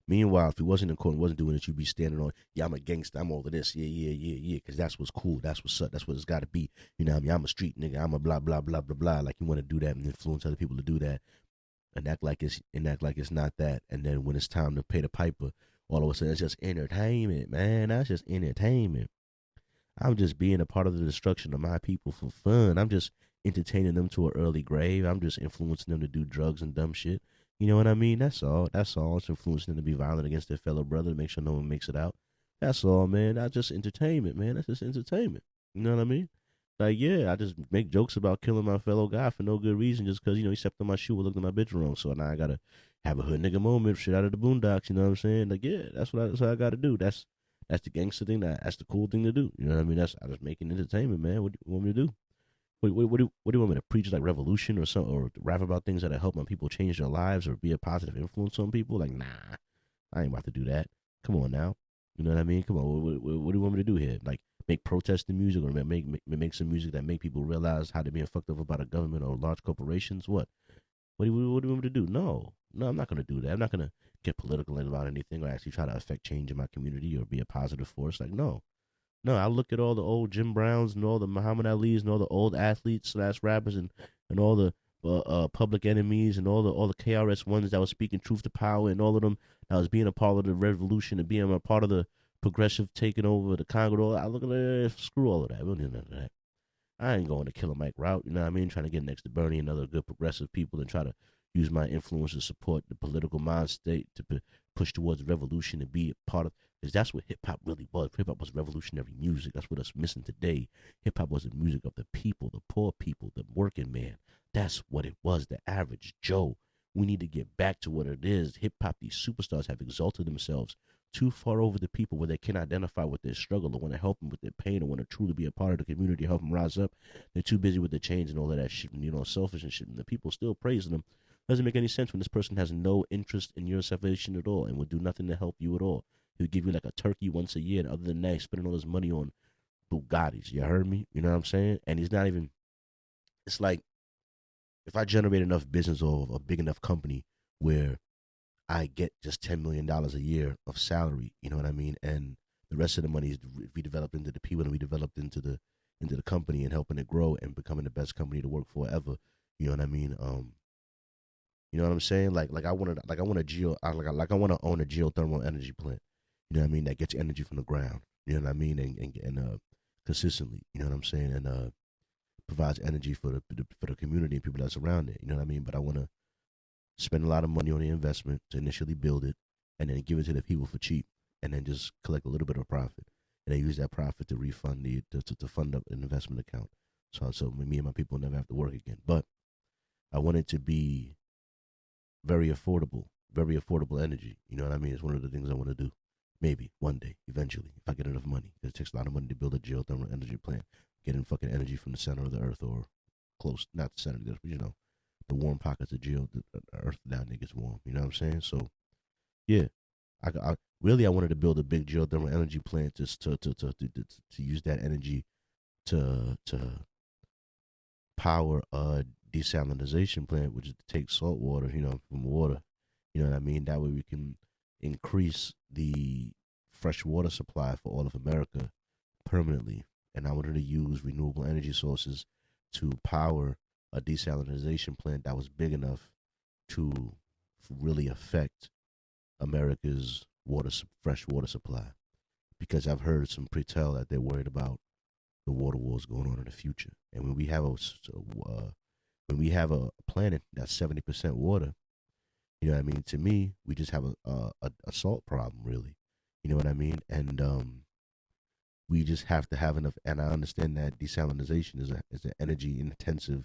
Meanwhile, if he wasn't in court and wasn't doing it, you'd be standing on, yeah, I'm a gangster, I'm all of this, yeah, because that's what's cool, that's what's up, that's what it's got to be. You know what I mean? I'm a street nigga, I'm a blah, blah, blah, blah, blah. Like you want to do that and influence other people to do that and act like it's not that. And then when it's time to pay the piper, all of a sudden it's just entertainment, man. That's just entertainment. I'm just being a part of the destruction of my people for fun. I'm just entertaining them to an early grave. I'm just influencing them to do drugs and dumb shit. You know what I mean? That's all. That's all. It's influencing them to be violent against their fellow brother to make sure no one makes it out. That's all, man. That's just entertainment, man. That's just entertainment. You know what I mean? Like, yeah, I just make jokes about killing my fellow guy for no good reason just because, he stepped on my shoe or looked at my bitch wrong. So now I got to have a hood nigga moment, shit out of the boondocks. You know what I'm saying? Like, yeah, that's what I got to do. That's the gangster thing. That's the cool thing to do. You know what I mean? I just making entertainment, man. What do you want me to do? What do you want me to preach, like revolution or something, or rap about things that help my people change their lives or be a positive influence on people? Like, nah, I ain't about to do that. Come on now, you know what I mean? Come on, what do you want me to do here? Like, make protesting music or make some music that make people realize how they're being fucked over by the government or large corporations? What do you want me to do? No, I'm not gonna do that. I'm not gonna get political about anything or actually try to affect change in my community or be a positive force. Like, no. No, I look at all the old Jim Browns and all the Muhammad Ali's and all the old athletes / rappers and all the public enemies and all the KRS ones that was speaking truth to power and all of them that was being a part of the revolution and being a part of the progressive taking over the Congo. I look at it, screw all of that. We don't need none of that. I ain't going to Killer Mike route, you know what I mean? Trying to get next to Bernie and other good progressive people and try to use my influence to support the political mind state to push towards revolution and be a part of, because that's what hip hop really was. Hip hop was revolutionary music. That's what us missing today. Hip hop was the music of the people, the poor people, the working man. That's what it was, the average Joe. We need to get back to what it is. Hip hop, these superstars have exalted themselves too far over the people where they can identify with their struggle or want to help them with their pain or want to truly be a part of the community, help them rise up. They're too busy with the change and all of that shit, and, selfish and shit. And the people still praising them. Doesn't make any sense when this person has no interest in your salvation at all and will do nothing to help you at all. He'll give you like a turkey once a year, and other than that, he's spending all his money on Bugattis. You heard me? You know what I'm saying? And he's not even. It's like if I generate enough business or a big enough company where I get just $10 million a year of salary, you know what I mean? And the rest of the money is redeveloped into the people and redeveloped into the company and helping it grow and becoming the best company to work for ever. You know what I mean? You know what I'm saying? Like I want to I want to own a geothermal energy plant. You know what I mean? That gets energy from the ground. You know what I mean? And consistently. You know what I'm saying? And provides energy for the community and people that's around it. You know what I mean? But I want to spend a lot of money on the investment to initially build it, and then give it to the people for cheap, and then just collect a little bit of profit, and then use that profit to refund to fund up an investment account. So me and my people never have to work again. But I want it to be very affordable energy. You know what I mean? It's one of the things I want to do. Maybe one day, eventually, if I get enough money. Because it takes a lot of money to build a geothermal energy plant. Getting fucking energy from the center of the earth or close, not the center of the earth, but the warm pockets of the earth now niggas warm. You know what I'm saying? So, yeah. I wanted to build a big geothermal energy plant just to use that energy to power a desalinization plant, which is to take salt water, from water. You know what I mean? That way we can increase the fresh water supply for all of America permanently. And I wanted to use renewable energy sources to power a desalinization plant that was big enough to really affect America's fresh water supply. Because I've heard some pre-tell that they're worried about the water wars going on in the future. And when we have a planet that's 70% water, you know what I mean? To me, we just have a salt problem, really. You know what I mean? And we just have to have enough. And I understand that desalinization is an energy intensive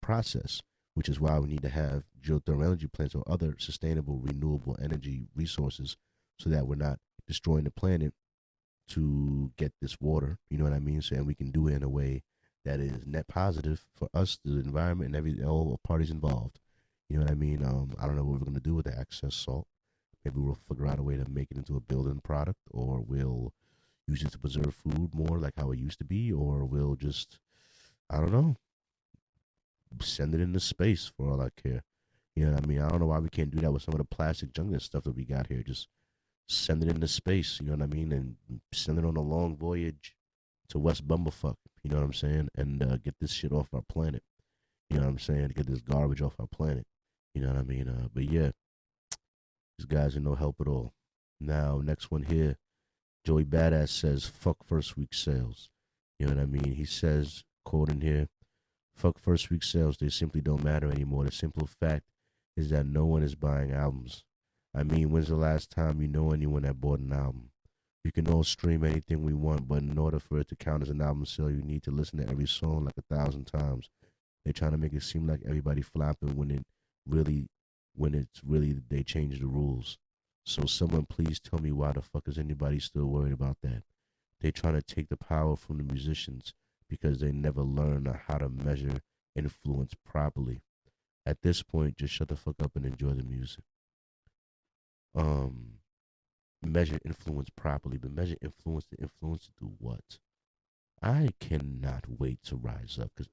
process, which is why we need to have geothermal energy plants or other sustainable renewable energy resources, so that we're not destroying the planet to get this water. You know what I mean? So, and we can do it in a way that is net positive for us, the environment, and all parties involved. You know what I mean? I don't know what we're gonna do with the excess salt. Maybe we'll figure out a way to make it into a building product, or we'll use it to preserve food more like how it used to be, or we'll just, I don't know. send it into space for all I care. You know what I mean? I don't know why we can't do that with some of the plastic junk and stuff that we got here. Just send it into space, you know what I mean? And send it on a long voyage to West Bumblefuck, you know what I'm saying? And get this shit off our planet. You know what I'm saying? Get this garbage off our planet. You know what I mean? But yeah, these guys are no help at all. Now, next one here, Joey Badass says, fuck first week sales. You know what I mean? He says, quoting here, fuck first week sales. They simply don't matter anymore. The simple fact is that no one is buying albums. I mean, when's the last time you know anyone that bought an album? We can all stream anything we want, but in order for it to count as an album sale, you need to listen to every song like 1,000 times. They're trying to make it seem like everybody flopping when it's really they change the rules. So someone please tell me why the fuck is anybody still worried about that? They're trying to take the power from the musicians because they never learn how to measure influence properly. At this point, just shut the fuck up and enjoy the music. Measure influence properly, but measure influence to do what? I cannot wait to rise up because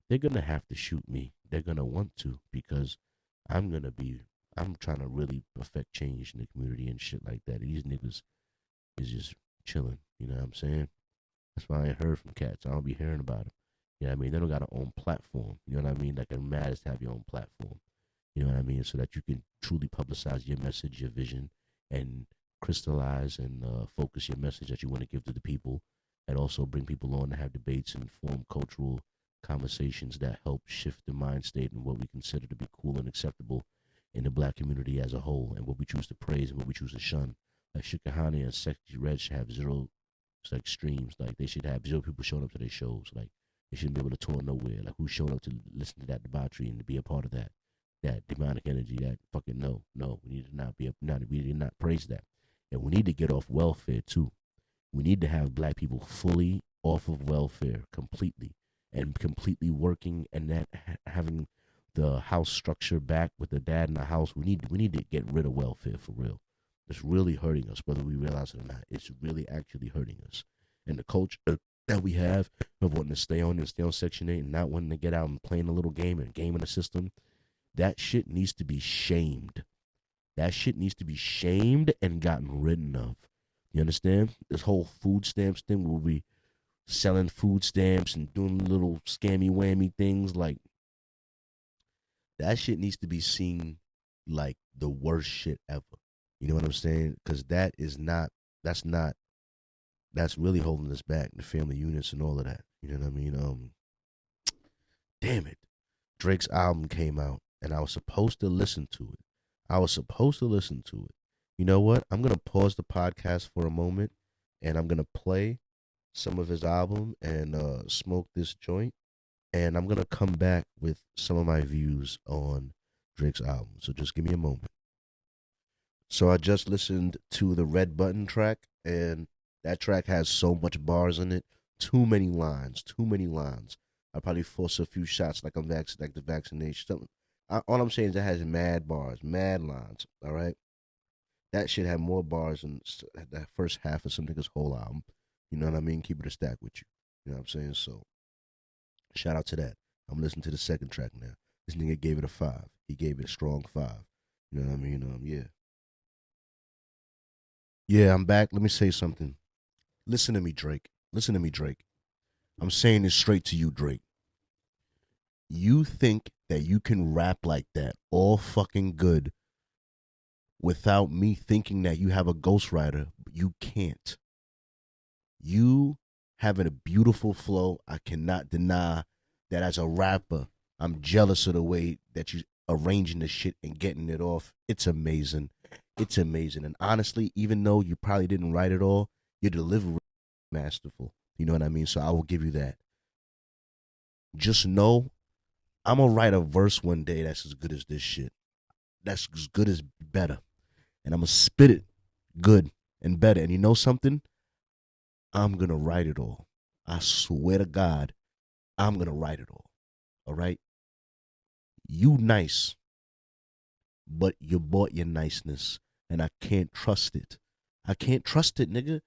they're gonna have to shoot me. They're gonna want to because I'm trying to really affect change in the community and shit like that. And these niggas is just chilling, you know what I'm saying? That's why I ain't heard from cats. I don't be hearing about them. You know what I mean? They don't got their own platform. You know what I mean? Like, I'm mad as to have your own platform. You know what I mean? So that you can truly publicize your message, your vision, and crystallize and focus your message that you want to give to the people, and also bring people on to have debates and form cultural conversations that help shift the mind state and what we consider to be cool and acceptable in the black community as a whole, and what we choose to praise and what we choose to shun. Like Shikahani and Sexy Red should have zero like streams. Like, they should have zero people showing up to their shows. Like, they shouldn't be able to tour nowhere. Like, who's showing up to listen to that debauchery and to be a part of that demonic energy? That fucking no. We need to not praise that. And we need to get off welfare too. We need to have black people fully off of welfare completely, and completely working, and that having the house structure back with the dad in the house. We need to get rid of welfare for real. It's really hurting us, whether we realize it or not. It's really actually hurting us. And the culture that we have of wanting to stay on Section 8 and not wanting to get out and playing a little game and gaming the system, that shit needs to be shamed. That shit needs to be shamed and gotten rid of. You understand? This whole food stamps thing, where we selling food stamps and doing little scammy whammy things, like, that shit needs to be seen like the worst shit ever. You know what I'm saying? Because that's really holding us back, the family units and all of that. You know what I mean? Damn it. Drake's album came out, and I was supposed to listen to it. You know what? I'm going to pause the podcast for a moment, and I'm going to play some of his album and smoke this joint. And I'm going to come back with some of my views on Drake's album. So just give me a moment. So I just listened to the Red Button track, and that track has so much bars in it. Too many lines. I probably force a few shots like like the vaccination. Something. All I'm saying is that has mad bars, mad lines. All right, that shit had more bars than that first half of some nigga's whole album. You know what I mean? Keep it a stack with you. You know what I'm saying? So, shout out to that. I'm listening to the second track now. This nigga gave it a 5. He gave it a strong 5. You know what I mean? Yeah. Yeah, I'm back. Let me say something. Listen to me, Drake. I'm saying this straight to you, Drake. You think that you can rap like that all fucking good without me thinking that you have a ghostwriter? You can't. You having a beautiful flow. I cannot deny that as a rapper, I'm jealous of the way that you arranging the shit and getting it off. It's amazing. And honestly, even though you probably didn't write it all, your delivery is masterful. You know what I mean? So I will give you that. Just know I'm going to write a verse one day that's as good as this shit. That's as good as better. And I'm going to spit it good and better. And you know something? I'm going to write it all. I swear to God, I'm going to write it all. All right? You nice, but you bought your niceness. And I can't trust it. Nigga.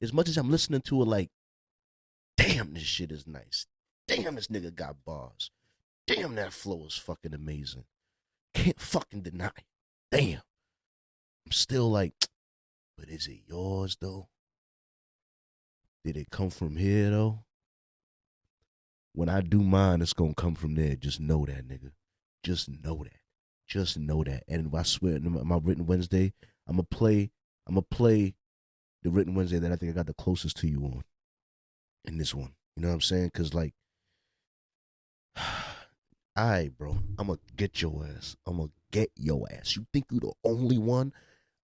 As much as I'm listening to it like, damn, this shit is nice. Damn, this nigga got bars. Damn, that flow is fucking amazing. Can't fucking deny. Damn. I'm still like, but is it yours though? Did it come from here though? When I do mine, it's gonna come from there. Just know that, nigga. Just know that. Just know that. And I swear, in my written Wednesday, I'm gonna play the written Wednesday that I think I got the closest to you on. In this one, you know what I'm saying? Cause like, alright, bro, I'm gonna get your ass. I'm gonna get your ass. You think you the only one?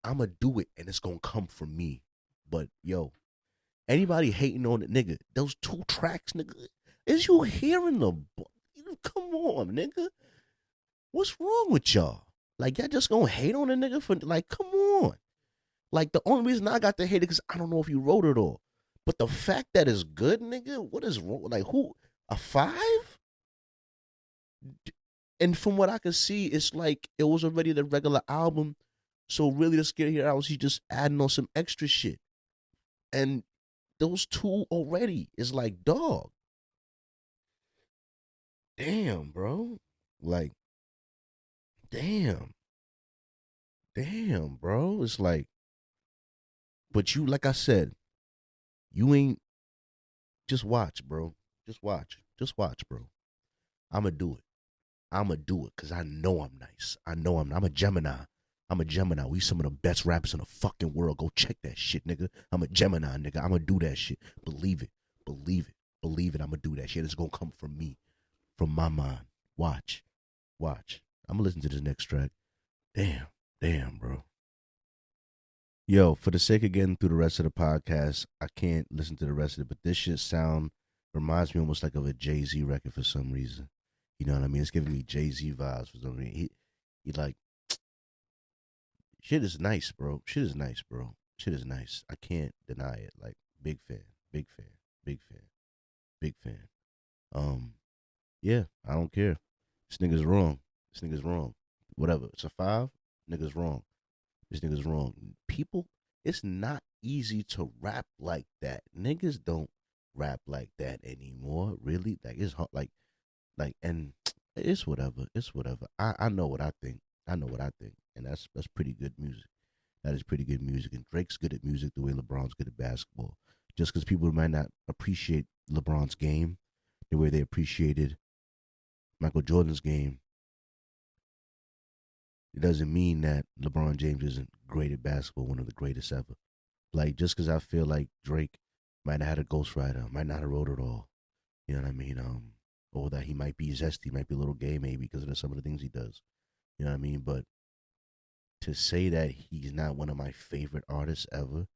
I'm gonna do it, and it's gonna come from me. But yo, anybody hating on it, nigga? Those 2 tracks, nigga. Is you hearing them? Come on, nigga. What's wrong with y'all? Like, y'all just gonna hate on a nigga for, like, come on. Like, the only reason I got to hate it because I don't know if you wrote it all. But the fact that it's good, nigga, what is wrong? Like, who? A 5? And from what I can see, it's like it was already the regular album. So really, the Scared Here Hours, he just adding on some extra shit. And those 2 already is like, dog. Damn, bro. Like, damn, bro. It's like, but you, like I said, you ain't, just watch, bro. Just watch, bro. I'ma do it, cause I know I'm nice. I'm a Gemini. We some of the best rappers in the fucking world. Go check that shit, nigga. I'm a Gemini, nigga. I'ma do that shit. Believe it. I'ma do that shit. It's gonna come from me, from my mind. Watch. I'm gonna listen to this next track. Damn, bro. Yo, for the sake of getting through the rest of the podcast, I can't listen to the rest of it, but this shit reminds me almost like of a Jay-Z record for some reason. You know what I mean? It's giving me Jay-Z vibes for some reason. He like, shit is nice, bro. Shit is nice. I can't deny it. Like, big fan. Yeah, I don't care. This nigga's wrong. Whatever. It's a 5. Nigga's wrong. This nigga's wrong. People, it's not easy to rap like that. Niggas don't rap like that anymore. Really? Like, it's hard. Like, and it's whatever. I know what I think. And that's pretty good music. That is pretty good music. And Drake's good at music the way LeBron's good at basketball. Just because people might not appreciate LeBron's game the way they appreciated Michael Jordan's game, it doesn't mean that LeBron James isn't great at basketball, one of the greatest ever. Like, just because I feel like Drake might have had a ghostwriter, might not have wrote it all, you know what I mean? Or that he might be zesty, might be a little gay maybe because of some of the things he does, you know what I mean? But to say that he's not one of my favorite artists ever,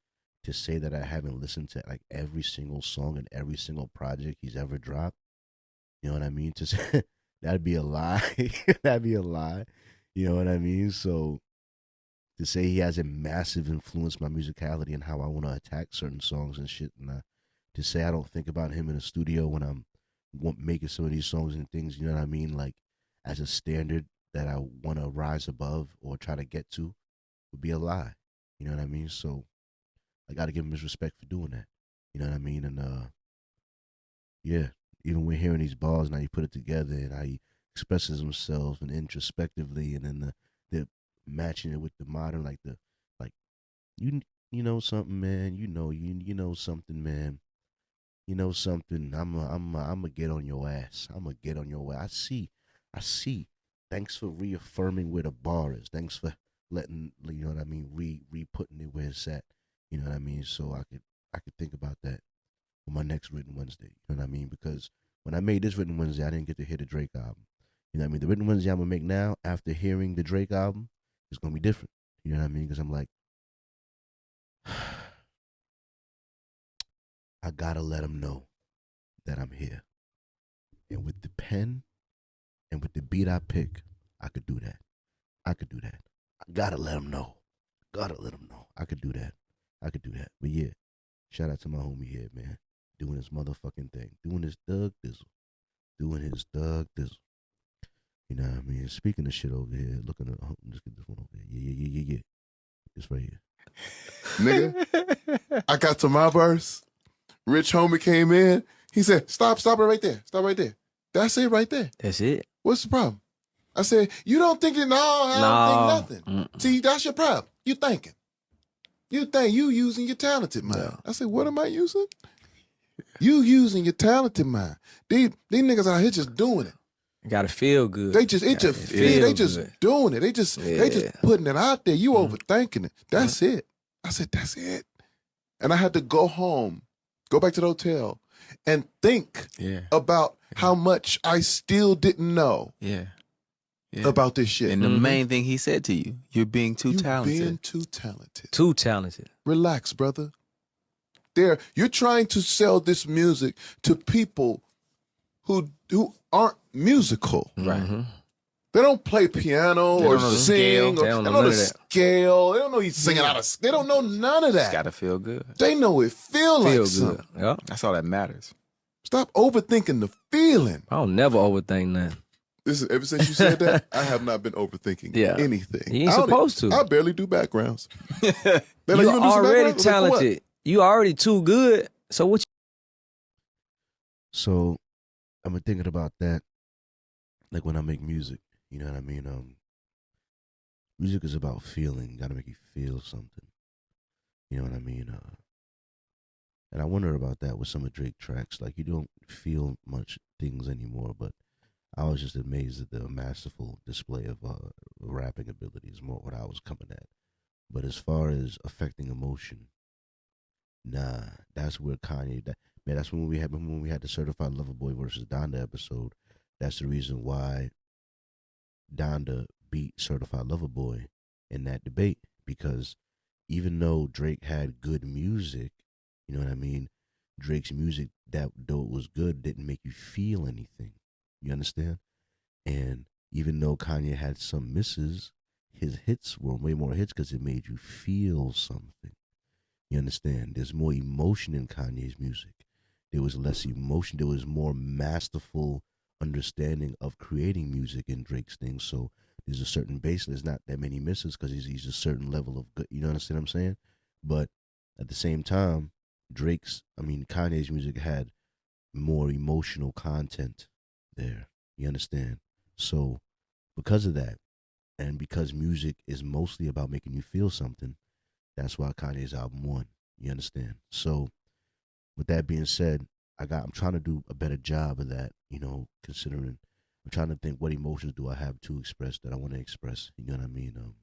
to say that I haven't listened to like every single song and every single project he's ever dropped, you know what I mean? To say, that'd be a lie. You know what I mean? So to say he has a massive influence on my musicality and how I want to attack certain songs and shit, and to say I don't think about him in the studio when I'm making some of these songs and things, you know what I mean? Like, as a standard that I want to rise above or try to get to, would be a lie. You know what I mean? So I got to give him his respect for doing that. You know what I mean? And yeah, even when hearing these bars and how he put it together and how he expresses himself and introspectively, and then the matching it with the modern, like you know something, man. You know something, man. You know something. I'm get on your ass. I'm gonna get on your ass. I see. Thanks for reaffirming where the bar is. Thanks for letting, you know what I mean, re-putting it where it's at. You know what I mean? So I could think about that on my next Written Wednesday. You know what I mean? Because when I made this Written Wednesday, I didn't get to hear the Drake album. You know what I mean? The Written Wednesday I'm gonna make now, after hearing the Drake album, is gonna be different. You know what I mean? Because I'm like, I gotta let him know that I'm here. And with the pen and with the beat I pick, I could do that. I gotta let him know. I could do that. But yeah, shout out to my homie here, man. Doing his motherfucking thing. Doing his Dogg Dizzle. You know what I mean? Speaking of shit over here, looking at, just get this one over here. Yeah. This right here. Nigga, I got to my verse. Rich homie came in. He said, stop it right there. That's it right there. That's it. What's the problem? I said, you don't think that, no, I don't think nothing. See, that's your problem. You thinking. You think you using your talented mind. Yeah. I said, what am I using? You using your talented mind. These niggas out here just doing it. You gotta feel good. They just doing it. They just putting it out there. You overthinking it. That's it. I said, that's it. And I had to go home, go back to the hotel, and think about how much I still didn't know. About this shit. And the main thing he said to you, you're being too talented. Being too talented. Too talented. Relax, brother. You're trying to sell this music to people who aren't musical. Right. Mm-hmm. They don't play piano or sing. They don't know the scale. They don't know he's singing out of. They don't know none of that. It's gotta feel good. They know it feel like good. something. Yep. That's all that matters. Stop overthinking the feeling. I don't never overthink that. Listen, ever since you said that, I have not been overthinking anything. You ain't supposed to. I barely do backgrounds. You already talented. Like, you already too good. So what? So I've been thinking about that, like when I make music. You know what I mean? Music is about feeling. Got to make you feel something. You know what I mean? And I wonder about that with some of Drake tracks. Like, you don't feel much things anymore, but I was just amazed at the masterful display of rapping abilities, more what I was coming at. But as far as affecting emotion, nah, that's where Kanye. That's when we had the Certified Lover Boy versus Donda episode. That's the reason why Donda beat Certified Lover Boy in that debate, because even though Drake had good music, you know what I mean, Drake's music, that though it was good, didn't make you feel anything. You understand? And even though Kanye had some misses, his hits were way more hits because it made you feel something. You understand? There's more emotion in Kanye's music. There was less emotion. There was more masterful understanding of creating music in Drake's thing. So there's a certain bass. There's not that many misses because he's a certain level of good. You know understand what I'm saying? But at the same time, Kanye's music had more emotional content there. You understand? So because of that, and because music is mostly about making you feel something, that's why Kanye's album won. You understand? So with that being said, I'm trying to do a better job of that, you know, considering I'm trying to think what emotions do I have to express that I want to express. You know what I mean?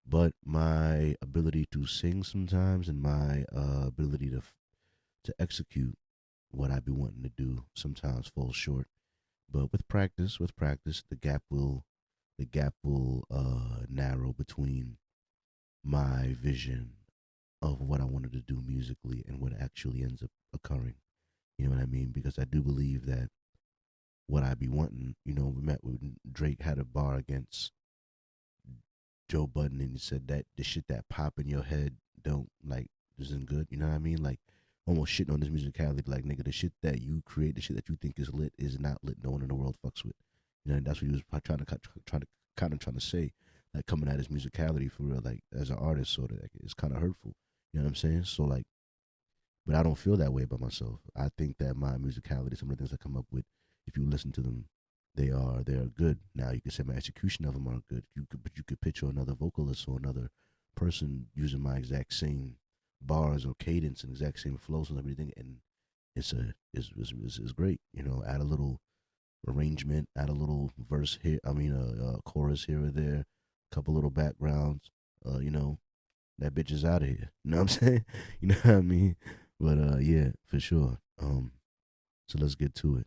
But my ability to sing sometimes and my ability to execute what I be wanting to do sometimes falls short. But with practice, the gap will narrow between my vision of what I wanted to do musically and what actually ends up occurring. You know what I mean? Because I do believe that what I be wanting, you know, Drake had a bar against Joe Budden and he said that the shit that pop in your head isn't good. You know what I mean? Like, almost shitting on this musicality, like, nigga, the shit that you create, the shit that you think is lit is not lit. No one in the world fucks with. You know, and that's what he was trying to say, like, coming at his musicality for real, like, as an artist, sort of, like, it's kind of hurtful. You know what I'm saying? So, like, but I don't feel that way about myself. I think that my musicality, some of the things I come up with, if you listen to them, they are good. Now, you can say my execution of them are good. But you could picture another vocalist or another person using my exact same bars or cadence and exact same flows and everything, and it's great. You know, add a little arrangement, add a little verse here. Chorus here or there, a couple little backgrounds. You know, that bitch is out of here. You know what I'm saying? You know what I mean? But yeah, for sure. So let's get to it.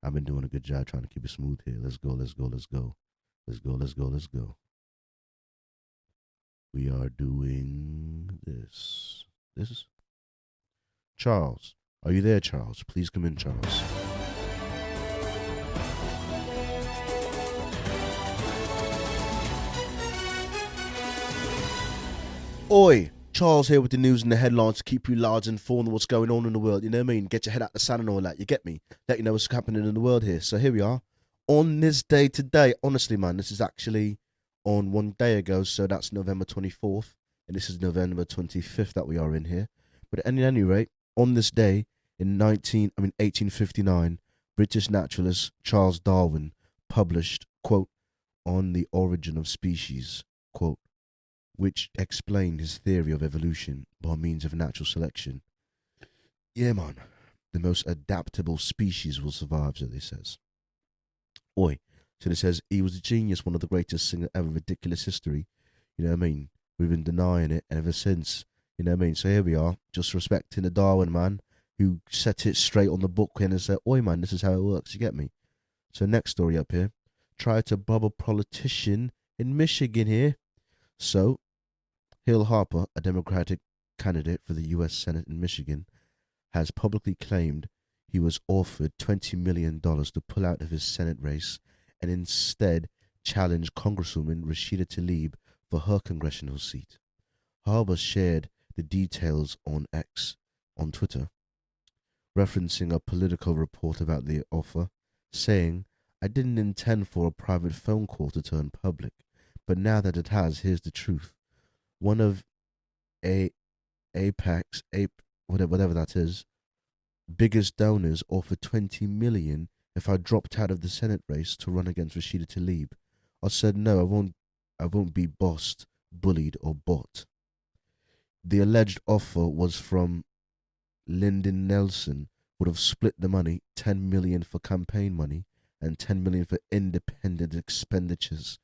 I've been doing a good job trying to keep it smooth here. Let's go. We are doing this. Charles. Are you there, Charles? Please come in, Charles. Oi, Charles here with the news and the headlines to keep you large informed of what's going on in the world. You know what I mean? Get your head out the sun and all that. You get me? Let you know what's happening in the world here. So here we are. On this day today, honestly, man, this is actually on one day ago. So that's November 24th. And this is November 25th that we are in here. But at any rate, on this day in 1859, British naturalist Charles Darwin published, quote, On the Origin of Species, quote, which explained his theory of evolution by means of natural selection. Yeah, man, the most adaptable species will survive, so they says. Oi, so it says he was a genius, one of the greatest singer ever, ridiculous history. You know what I mean? We've been denying it ever since. You know what I mean? So here we are, just respecting the Darwin man who set it straight on the book and said, oi man, this is how it works, you get me? So next story up here. Try to bub a politician in Michigan here. So, Hill Harper, a Democratic candidate for the U.S. Senate in Michigan, has publicly claimed he was offered $20 million to pull out of his Senate race and instead challenge Congresswoman Rashida Tlaib for her congressional seat. Harper shared the details on X, on Twitter, referencing a Politico report about the offer, saying, I didn't intend for a private phone call to turn public, but now that it has, here's the truth. One of whatever that is, biggest donors offered $20 million if I dropped out of the Senate race to run against Rashida Tlaib. I said no, I won't be bossed, bullied, or bought. The alleged offer was from Lyndon Nelson, would have split the money, $10 million for campaign money and $10 million for independent expenditures.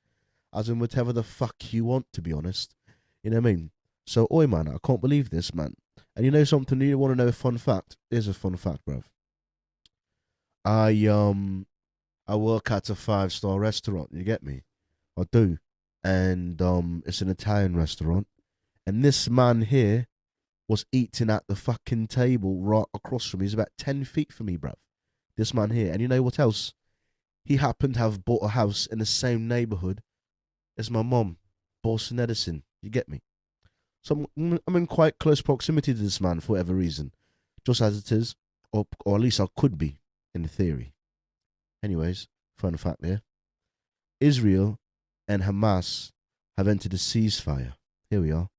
As in whatever the fuck you want, to be honest. You know what I mean? So, oi man, I can't believe this, man. And you know something, you want to know a fun fact? Here's a fun fact, bruv. I work at a 5-star restaurant, you get me? I do. And it's an Italian restaurant. And this man here was eating at the fucking table right across from me. He's about 10 feet from me, bruv. This man here. And you know what else? He happened to have bought a house in the same neighborhood as my mom, Boston Edison. You get me? So I'm in quite close proximity to this man for whatever reason. Just as it is. Or at least I could be, in theory. Anyways, fun fact there. Israel and Hamas have entered a ceasefire. Here we are.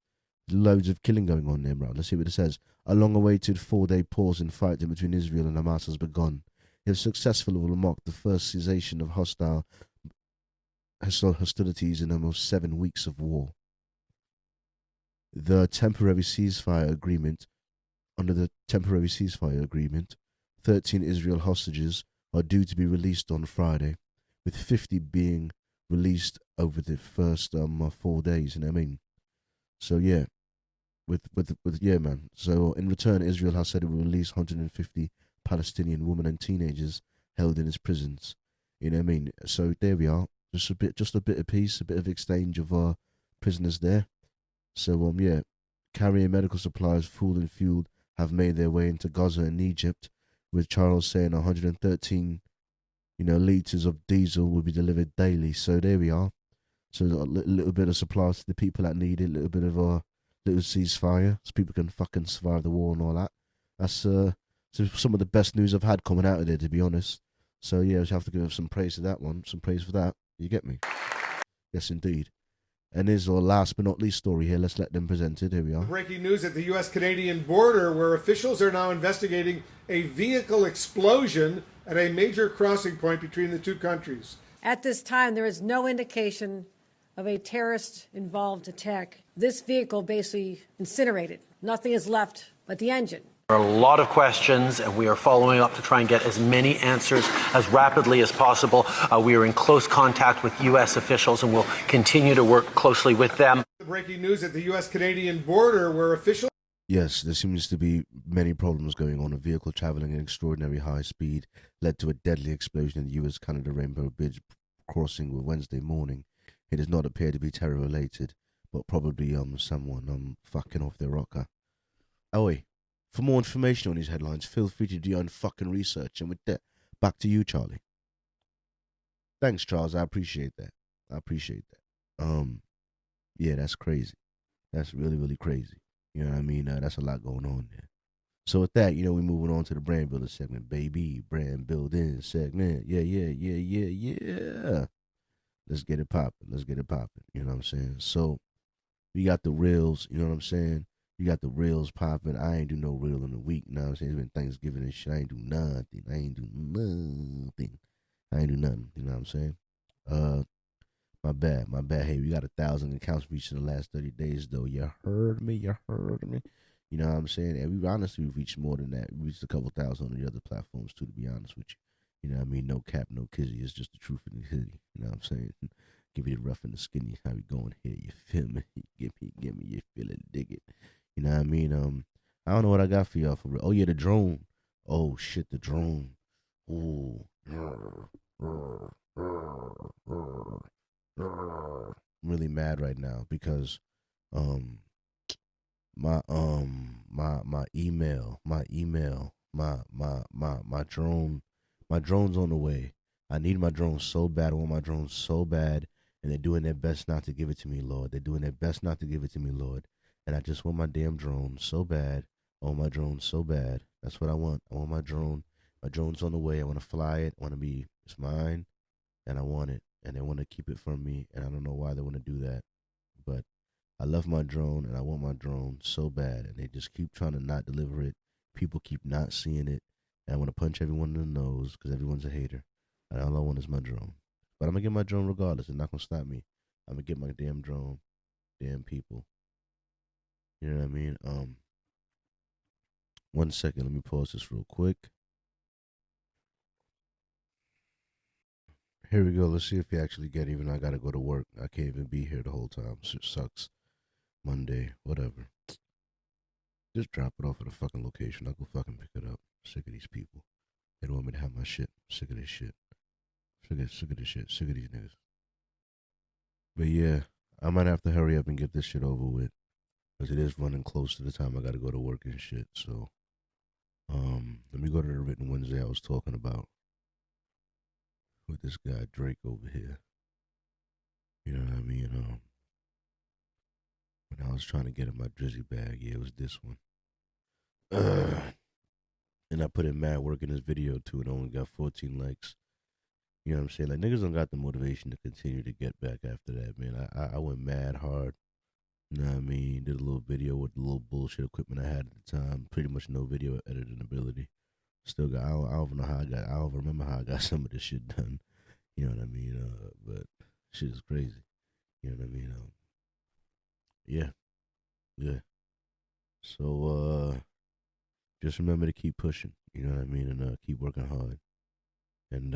Loads of killing going on there, bro. Let's see what it says. A long-awaited 4-day pause in fighting between Israel and Hamas has begun. If successful, it will mark the first cessation of hostilities in almost 7 weeks of war. Under the temporary ceasefire agreement, 13 Israel hostages are due to be released on Friday, with 50 being released over the first 4 days. You know what I mean? So yeah, yeah, man. So in return, Israel has said it will release 150 Palestinian women and teenagers held in its prisons. You know what I mean? So there we are. Just a bit of peace, a bit of exchange of prisoners there. So yeah, carrying medical supplies, food and fuel have made their way into Gaza and Egypt, with Charles saying 113, liters of diesel will be delivered daily. So there we are. So a little bit of supplies to the people that need it, a little bit of a little ceasefire, so people can fucking survive the war and all that. That's some of the best news I've had coming out of there, to be honest. So yeah, I have to give some praise to that one, some praise for that. You get me? Yes, indeed. And here's our last but not least story here. Let's let them present it. Here we are. Breaking news at the U.S.-Canadian border, where officials are now investigating a vehicle explosion at a major crossing point between the two countries. At this time, there is no indication of a terrorist-involved attack. This vehicle basically incinerated. Nothing is left but the engine. There are a lot of questions, and we are following up to try and get as many answers as rapidly as possible. We are in close contact with U.S. officials, and we'll continue to work closely with them. Breaking news at the U.S.-Canadian border, where officials... Yes, there seems to be many problems going on. A vehicle traveling at extraordinary high speed led to a deadly explosion in the U.S.-Canada Rainbow Bridge crossing with Wednesday morning. It does not appear to be terror-related, but probably someone fucking off their rocker. Oi. For more information on these headlines, feel free to do your own fucking research. And with that, back to you, Charlie. Thanks, Charles. I appreciate that. Yeah, that's crazy. That's really, really crazy. You know what I mean? That's a lot going on there. So with that, we're moving on to the brand builder segment, baby. Brand building segment. Yeah. Let's get it popping. You know what I'm saying? So we got the reels, you know what I'm saying? You got the reels popping. I ain't do no reel in a week. You know what I'm saying? It's been Thanksgiving and shit. I ain't do nothing. I ain't do nothing. You know what I'm saying? My bad. Hey, we got 1,000 accounts reached in the last 30 days, though. You heard me? You know what I'm saying? And we've reached more than that. We reached a couple thousand on the other platforms, too, to be honest with you. You know what I mean? No cap, no kizzy. It's just the truth in the hoodie. You know what I'm saying? Give you the rough and the skinny. How we going here? You feel me? Give me. You feel it? Dig it. You know what I mean? I don't know what I got for y'all for real. Oh, yeah, the drone. Oh, shit, the drone. Ooh. I'm really mad right now because my drone's on the way. I need my drone so bad. I want my drone so bad, and they're doing their best not to give it to me, Lord. They're doing their best not to give it to me, Lord. And I just want my damn drone so bad. I want my drone so bad. That's what I want. I want my drone. My drone's on the way. I want to fly it. It's mine, and I want it. And they want to keep it from me, and I don't know why they want to do that. But I love my drone, and I want my drone so bad, and they just keep trying to not deliver it. People keep not seeing it, and I want to punch everyone in the nose because everyone's a hater. And all I want is my drone. But I'm going to get my drone regardless. It's not going to stop me. I'm going to get my damn drone. Damn people. You know what I mean? 1 second. Let me pause this real quick. Here we go. Let's see if you actually get it. Even though I got to go to work. I can't even be here the whole time. It sucks. Monday. Whatever. Just drop it off at a fucking location. I'll go fucking pick it up. Sick of these people. They don't want me to have my shit. Sick of this shit. Sick of this shit. Sick of these niggas. But yeah, I might have to hurry up and get this shit over with. Because it is running close to the time I got to go to work and shit. So, let me go to the written Wednesday I was talking about. With this guy Drake over here. You know what I mean? When I was trying to get in my Drizzy bag, yeah, it was this one. And I put in mad work in this video too, and only got 14 likes. You know what I'm saying? Like, niggas don't got the motivation to continue to get back after that, man. I went mad hard. You know what I mean? Did a little video with the little bullshit equipment I had at the time. Pretty much no video editing ability. Still got, I don't know how I don't remember how I got some of this shit done. You know what I mean? But shit is crazy. You know what I mean? Yeah. So, just remember to keep pushing. You know what I mean? And keep working hard. And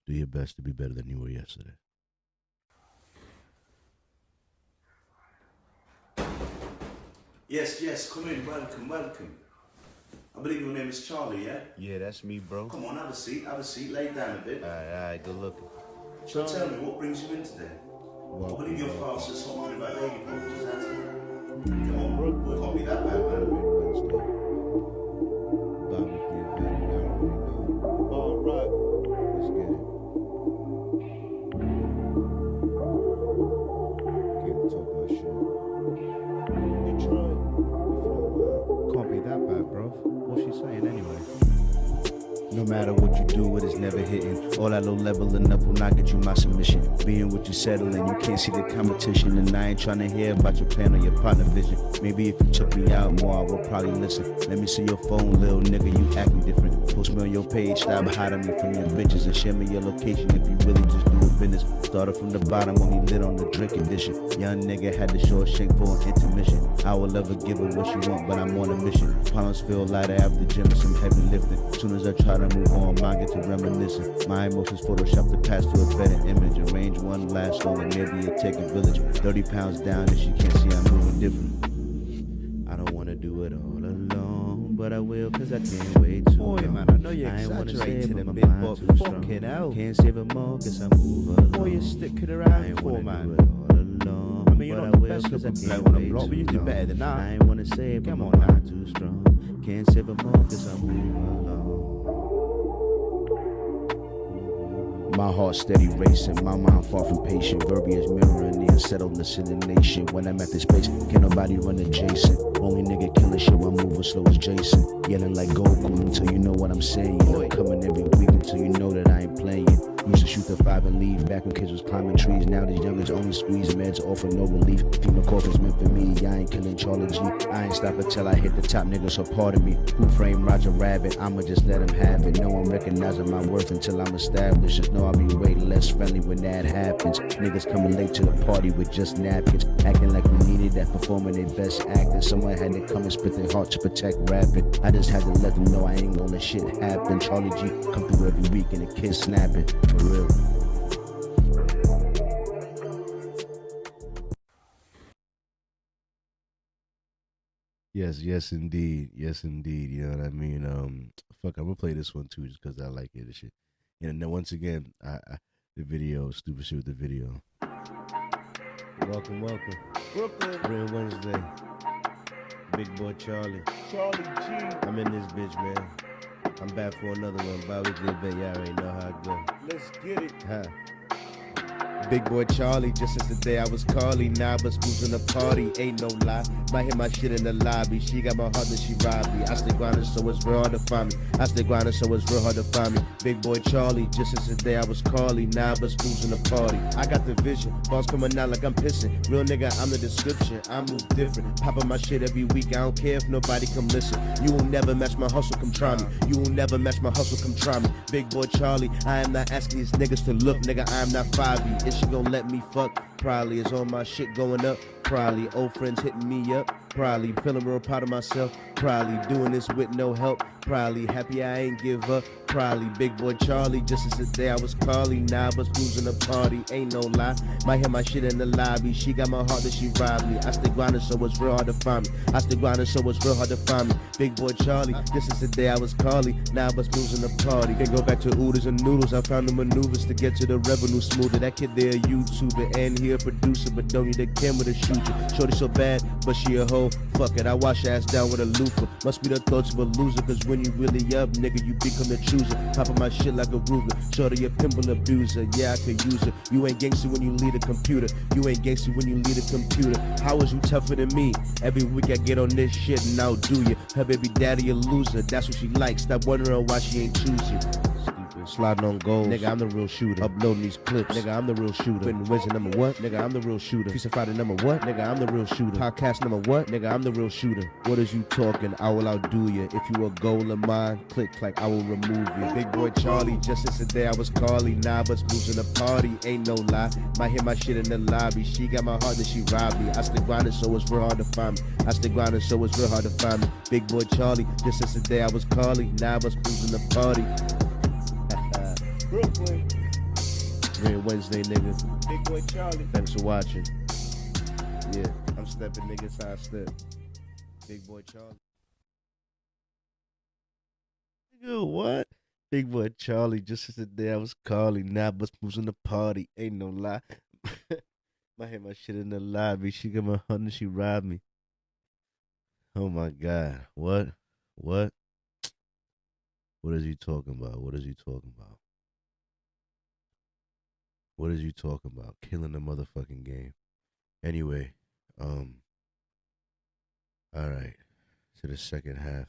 do your best to be better than you were yesterday. Yes, come in, welcome. I believe your name is Charlie, yeah? Yeah, that's me, bro. Come on, have a seat, lay down a bit. Alright, good looking. So tell me, what brings you in today? I believe you're fast as something about lady problems, is that it? Come on, bro, can't be that bad, man. Alright, let's get it. Can't talk my shit. You try. Can't be that bad, bro. What's she saying anyway? No matter what you do, it is never hitting. All that low leveling up will not get you my submission. Being what you settling, you can't see the competition. And I ain't trying to hear about your plan or your partner vision. Maybe if you took me out more, I would probably listen. Let me see your phone, little nigga, you acting different. Post me on your page, stop hiding me from your bitches. And share me your location if you really just do a business. Started from the bottom when he lit on the drink edition. Young nigga had the short shake for an intermission. I will never give her what she want, but I'm on a mission. Problems feel lighter after gym and some heavy lifting. Soon as I try to move on, mine get to reminiscing. My emotions Photoshop the past to a better image. Arrange one last song and maybe it take a village. 30 pounds down and she can't see I'm moving different. I don't want to do it all alone, but I will cause I can't wait too long. Man, I know you're exaggerating a bit, but fuck it out. Can't save it more cause I move alone. What you sticking around for, man? I mean, you're not the best looking bloke on the block, but you do better than that. I ain't wanna say it, but my mind too strong. Can't save it more cause I move alone. My heart steady racing, my mind far from patient. Verbiage mirroring the unsettledness in the nation. When I'm at this place, can't nobody run adjacent. Only nigga killing shit while moving slow as Jason. Yelling like Goku until you know what I'm saying. I'm coming every week until you know that I ain't playing. Used to shoot the 5 and leave. Back when kids was climbing trees. Now the youngins only squeeze meds offer no relief. FEMA coffins meant for me. I ain't killing Charlie G. I ain't stop until I hit the top, nigga, so pardon me. Who framed Roger Rabbit? I'ma just let him have it. No one recognizing my worth until I'm established. Just know I'll be way less friendly when that happens. Niggas coming late to the party with just napkins. Acting like we needed that, performing their best acting. Someone had to come and split their heart to protect rapping. I just had to let them know I ain't gonna let shit happen. Charlie G come through every week and the kids snapping. For real. Yes, indeed. Yes, indeed. You know what I mean? Fuck, I'm gonna play this one too just because I like it and shit. And then once again, the video, stupid shit with the video. Welcome. Brooklyn. Real Wednesday. Big boy Charlie. Charlie G. I'm in this bitch, man. I'm back for another one. Bi-weekly event. Y'all already know how it go. Let's get it. Huh. Big boy Charlie, just since the day I was Carly. Nah, but school's in the party, ain't no lie. Might hit my shit in the lobby. She got my heart that she robbed me. I stay grinding, so it's real hard to find me. I stay grinding, so it's real hard to find me. Big boy Charlie, just since the day I was Carly. Nah, but school's in the party. I got the vision, balls coming out like I'm pissing. Real nigga, I'm the description. I move different. Popping my shit every week. I don't care if nobody come listen. You will never match my hustle, come try me. You will never match my hustle, come try me. Big boy Charlie, I am not asking these niggas to look, nigga. I am not 5'. Is she gon' let me fuck? Probably. Is all my shit going up? Probably. Old friends hitting me up? Probably. Feeling real proud of myself? Probably. Doing this with no help? Probably. Happy I ain't give up? Probably. Big boy Charlie, just as the day I was Carly. Nah, but school's in the party, ain't no lie. Might hear my shit in the lobby. She got my heart that she robbed me. I stay grinding, so it's real hard to find me. I stay grinding, so it's real hard to find me. Big boy Charlie, just as the day I was Carly. Nah, but school's in the party. Can go back to oodles and noodles. I found the maneuvers to get to the revenue smoother. That kid there a YouTuber and he a producer, but don't need a camera to shoot you. Shorty so bad, but she a hoe. Fuck it, I wash your ass down with a loofah. Must be the thoughts of a loser, cause when you really up, nigga, you become the chooser. Popping my shit like a Ruger. Shorty a pimple abuser, yeah, I could use her. You ain't gangster when you lead a computer. You ain't gangster when you lead a computer. How is you tougher than me? Every week I get on this shit and outdo you. Her baby daddy a loser, that's what she likes. Stop wondering why she ain't choose you. Sliding on goals, nigga, I'm the real shooter. Uploading these clips, nigga, I'm the real shooter. Putting Wednesday number what? Nigga, I'm the real shooter. Piece of Friday number what? Nigga, I'm the real shooter. Podcast number what? Nigga, I'm the real shooter. What is you talking? I will outdo you. If you a goal of mine, click, clack, I will remove you. Big boy Charlie, just since the day I was Carly. Nah, but spoons in the party, ain't no lie. Might hear my shit in the lobby. She got my heart that she robbed me. I stay grinding, so it's real hard to find me. I stay grinding, so it's real hard to find me. Big boy Charlie, just since the day I was Carly. Nah, but spoons in the party. Brooklyn. Real Wednesday, nigga. Big boy Charlie. Thanks for watching. Yeah, I'm stepping niggas how I step. Big boy Charlie. Nigga, what? Big boy Charlie, just as the day I was calling. Now, but moves in the party. Ain't no lie. I had my shit in the lobby. She got my heart and she robbed me. Oh my God. What? What is he talking about? What is he talking about? What is you talking about? Killing the motherfucking game. Anyway, all right. To the second half.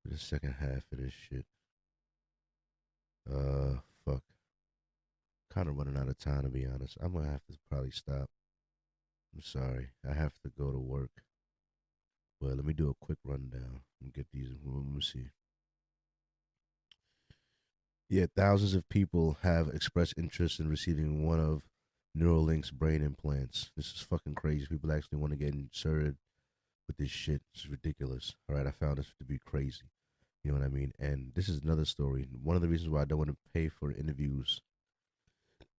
To the second half of this shit. Fuck. Kind of running out of time, to be honest. I'm gonna have to probably stop. I'm sorry. I have to go to work. But let me do a quick rundown and get these. Let me see. Yeah, thousands of people have expressed interest in receiving one of Neuralink's brain implants. This is fucking crazy. People actually want to get inserted with this shit. It's ridiculous. All right, I found this to be crazy. You know what I mean? And this is another story. One of the reasons why I don't want to pay for interviews,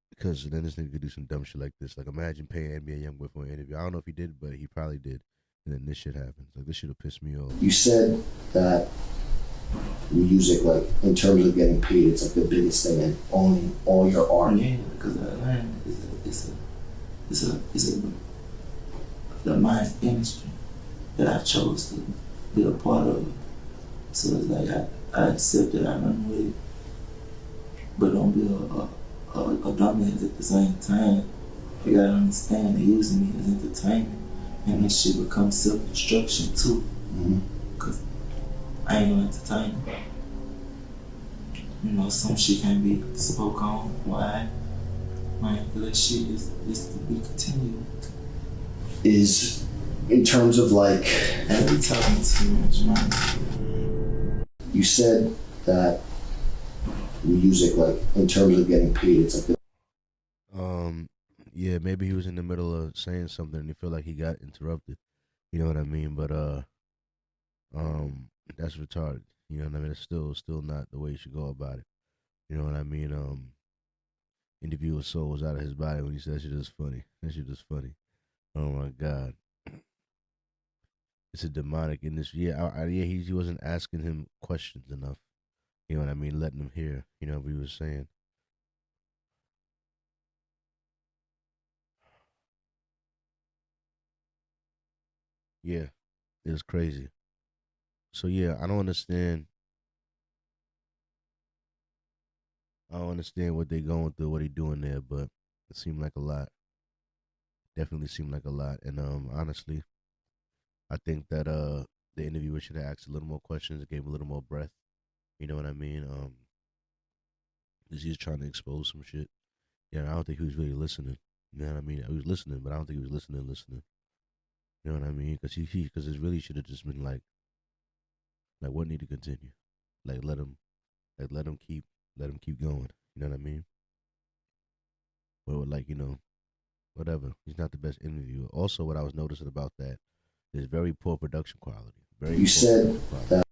because then this nigga could do some dumb shit like this. Like, imagine paying NBA Youngboy for an interview. I don't know if he did, but he probably did. And then this shit happens. Like, this shit will piss me off. You said that music, like, in terms of getting paid, it's like the biggest thing, and owning all your art. Yeah, because it's a the mind industry that I chose to be a part of. So it's like I accept it, I run with it, but don't be a dumbass at the same time. You gotta understand they're using me as entertainment, and this shit becomes self-destruction too. Cause I ain't no entertainer. You know, some shit can't be spoke on. Why? Man, that shit is to be continued. Is in terms of like. I be talking too much, man. You said that music, like in terms of getting paid, it's like. Yeah, maybe he was in the middle of saying something and he felt like he got interrupted. You know what I mean? But that's retarded. You know what I mean? It's still not the way you should go about it. You know what I mean? Interviewer's soul was out of his body when he said that shit is funny. That shit is funny. Oh my god. It's a demonic industry. Yeah, yeah. He wasn't asking him questions enough. You know what I mean? Letting him hear. You know what he was saying. Yeah, it was crazy. So yeah, I don't understand. I don't understand what they going through, what he doing there, but it seemed like a lot. Definitely seemed like a lot. And honestly, I think that the interviewer should have asked a little more questions, gave a little more breath. You know what I mean? Because he's trying to expose some shit. Yeah, I don't think he was really listening. You know what I mean? He was listening, but I don't think he was listening. You know what I mean? Because because it really should have just been like what need to continue, like let him keep going. You know what I mean? Or like whatever. He's not the best interviewer. Also, what I was noticing about that is very poor production quality. Very You poor said production quality.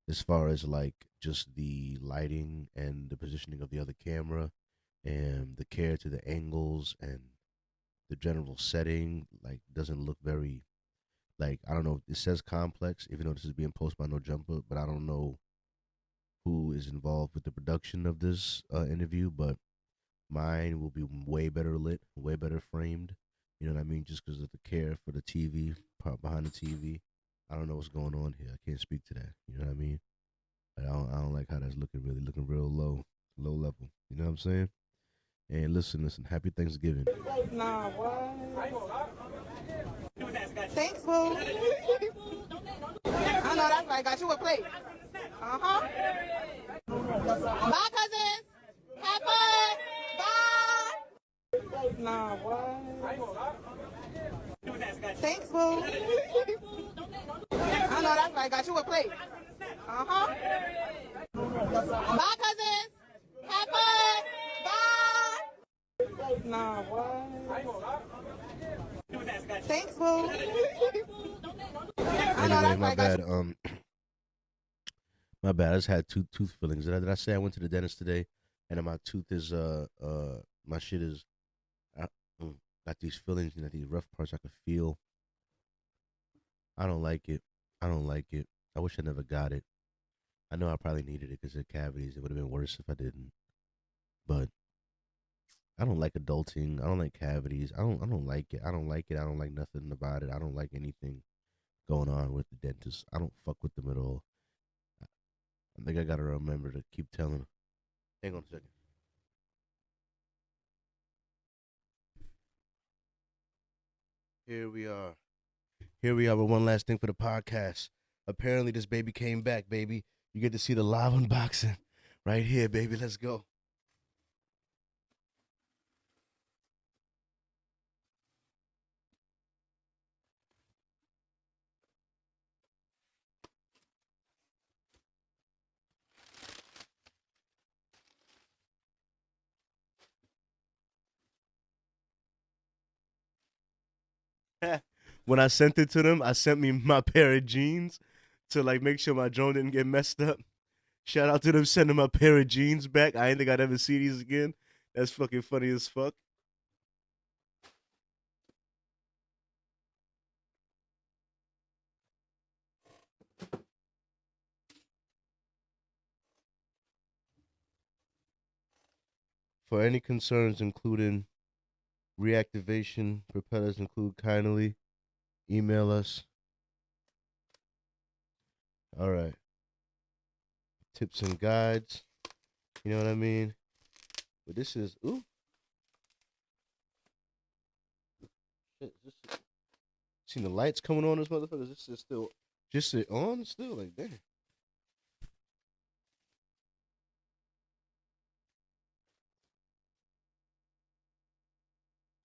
As far as like just the lighting and the positioning of the other camera and the care to the angles and the general setting, like doesn't look very like I don't know. It says complex, even though this is being posted by No Jumper, but I don't know who is involved with the production of this interview. But mine will be way better lit, way better framed. You know what I mean? Just because of the care for the TV, part behind the TV. I don't know what's going on here. I can't speak to that. You know what I mean? Like, I don't like how that's looking real low level. You know what I'm saying? And listen, happy Thanksgiving. Nah, what? Thanks, boo. I know that's right. Got you a plate. Uh-huh. Bye, cousins. Have fun. Bye. Nah, what? Thanks, boo. I know that's right. Got you a plate. Uh-huh. Bye, cousins. Have fun. Bye. Nah, what? Thanks, boo. Anyway, my bad. My bad. I just had two tooth fillings. Did I say I went to the dentist today, and then my tooth is my shit is got these fillings and these rough parts I could feel. I don't like it. I don't like it. I wish I never got it. I know I probably needed it because of cavities. It would have been worse if I didn't. But I don't like adulting. I don't like cavities. I don't like it. I don't like it. I don't like nothing about it. I don't like anything going on with the dentist. I don't fuck with them at all. I think I gotta remember to keep telling them. Hang on a second. Here we are. Here we are with one last thing for the podcast. Apparently this baby came back, baby. You get to see the live unboxing right here, baby. Let's go. When I sent it to them, I sent me my pair of jeans to like make sure my drone didn't get messed up. Shout out to them sending my pair of jeans back. I ain't think I'd ever see these again. That's fucking funny as fuck. For any concerns, including reactivation, propellers include kindly email us. All right. Tips and guides. You know what I mean? But this is ooh. Shit, seen the lights coming on this motherfucker? This is still just it on still like damn.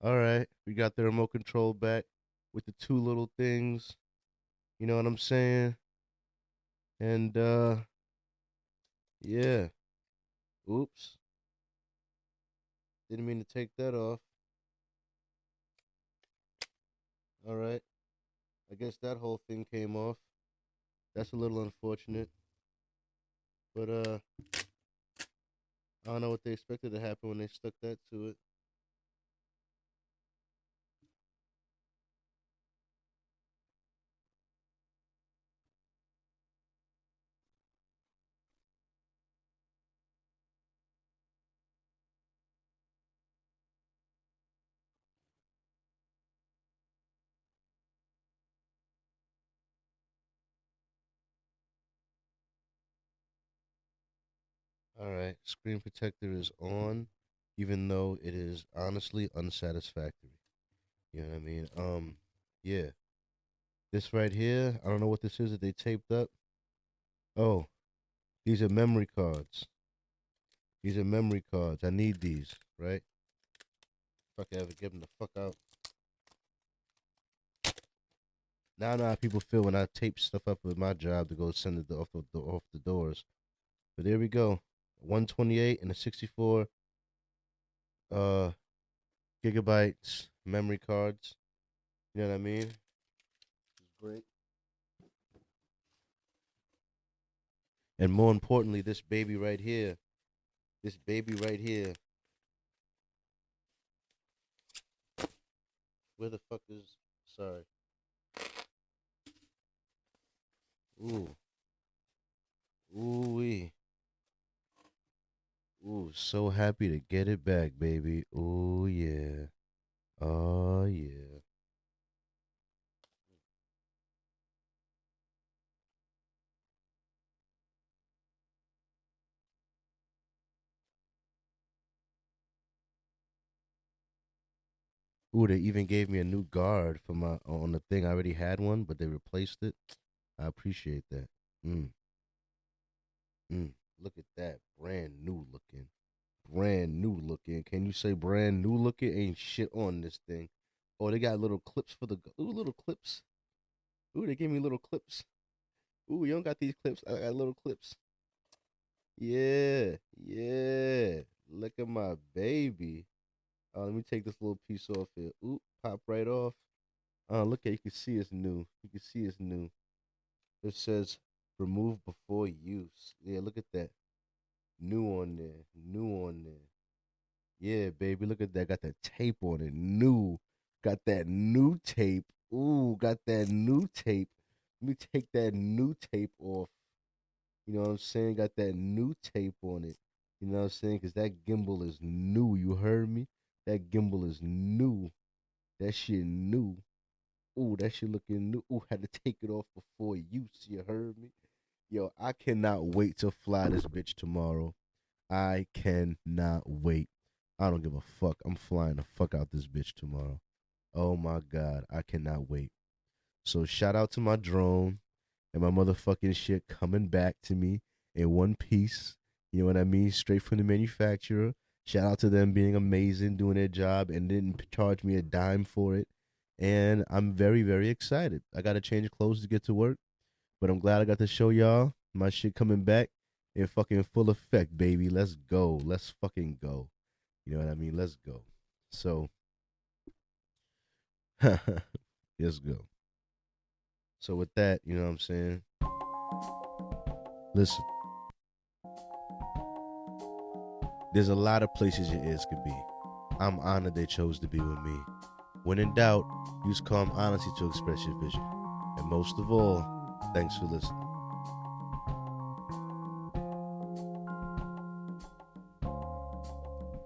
All right, we got the remote control back with the two little things. You know what I'm saying? And yeah. Oops. Didn't mean to take that off. All right. I guess that whole thing came off. That's a little unfortunate. But I don't know what they expected to happen when they stuck that to it. All right, screen protector is on, even though it is honestly unsatisfactory. You know what I mean? Yeah. This right here, I don't know what this is that they taped up. Oh, these are memory cards. These are memory cards. I need these, right? If I can ever get them the fuck out. Now I know how people feel when I tape stuff up with my job to go send it off the doors. But there we go. 128 and a 64 gigabytes memory cards. You know what I mean? It's great. And more importantly, this baby right here. This baby right here. Where the fuck is... Sorry. Ooh. Ooh-wee. Ooh, so happy to get it back, baby. Ooh, yeah. Oh, yeah. Ooh, they even gave me a new guard for my on the thing. I already had one, but they replaced it. I appreciate that. Mm. Look at that. Brand new looking. Brand new looking. Can you say brand new looking? Ain't shit on this thing. Oh, they got little clips for the... Ooh, little clips. Ooh, they gave me little clips. Ooh, you don't got these clips. I got little clips. Yeah. Yeah. Look at my baby. Let me take this little piece off here. Ooh, pop right off. Look at, you can see it's new. You can see it's new. It says remove before use. Yeah, look at that. New on there. New on there. Yeah, baby. Look at that. Got that tape on it. New. Got that new tape. Ooh, got that new tape. Let me take that new tape off. You know what I'm saying? Got that new tape on it. You know what I'm saying? Because that gimbal is new. You heard me? That gimbal is new. That shit new. Ooh, that shit looking new. Ooh, had to take it off before use. You heard me? Yo, I cannot wait to fly this bitch tomorrow. I cannot wait. I don't give a fuck. I'm flying the fuck out this bitch tomorrow. Oh my God. I cannot wait. So shout out to my drone and my motherfucking shit coming back to me in one piece. You know what I mean? Straight from the manufacturer. Shout out to them being amazing, doing their job, and didn't charge me a dime for it. And I'm very, very excited. I got to change clothes to get to work, but I'm glad I got to show y'all my shit coming back in fucking full effect, baby. Let's go. Let's fucking go. You know what I mean? Let's go. So, let's go. So with that, you know what I'm saying? Listen. There's a lot of places your ears could be. I'm honored they chose to be with me. When in doubt, use calm honesty to express your vision. And most of all, thanks for listening.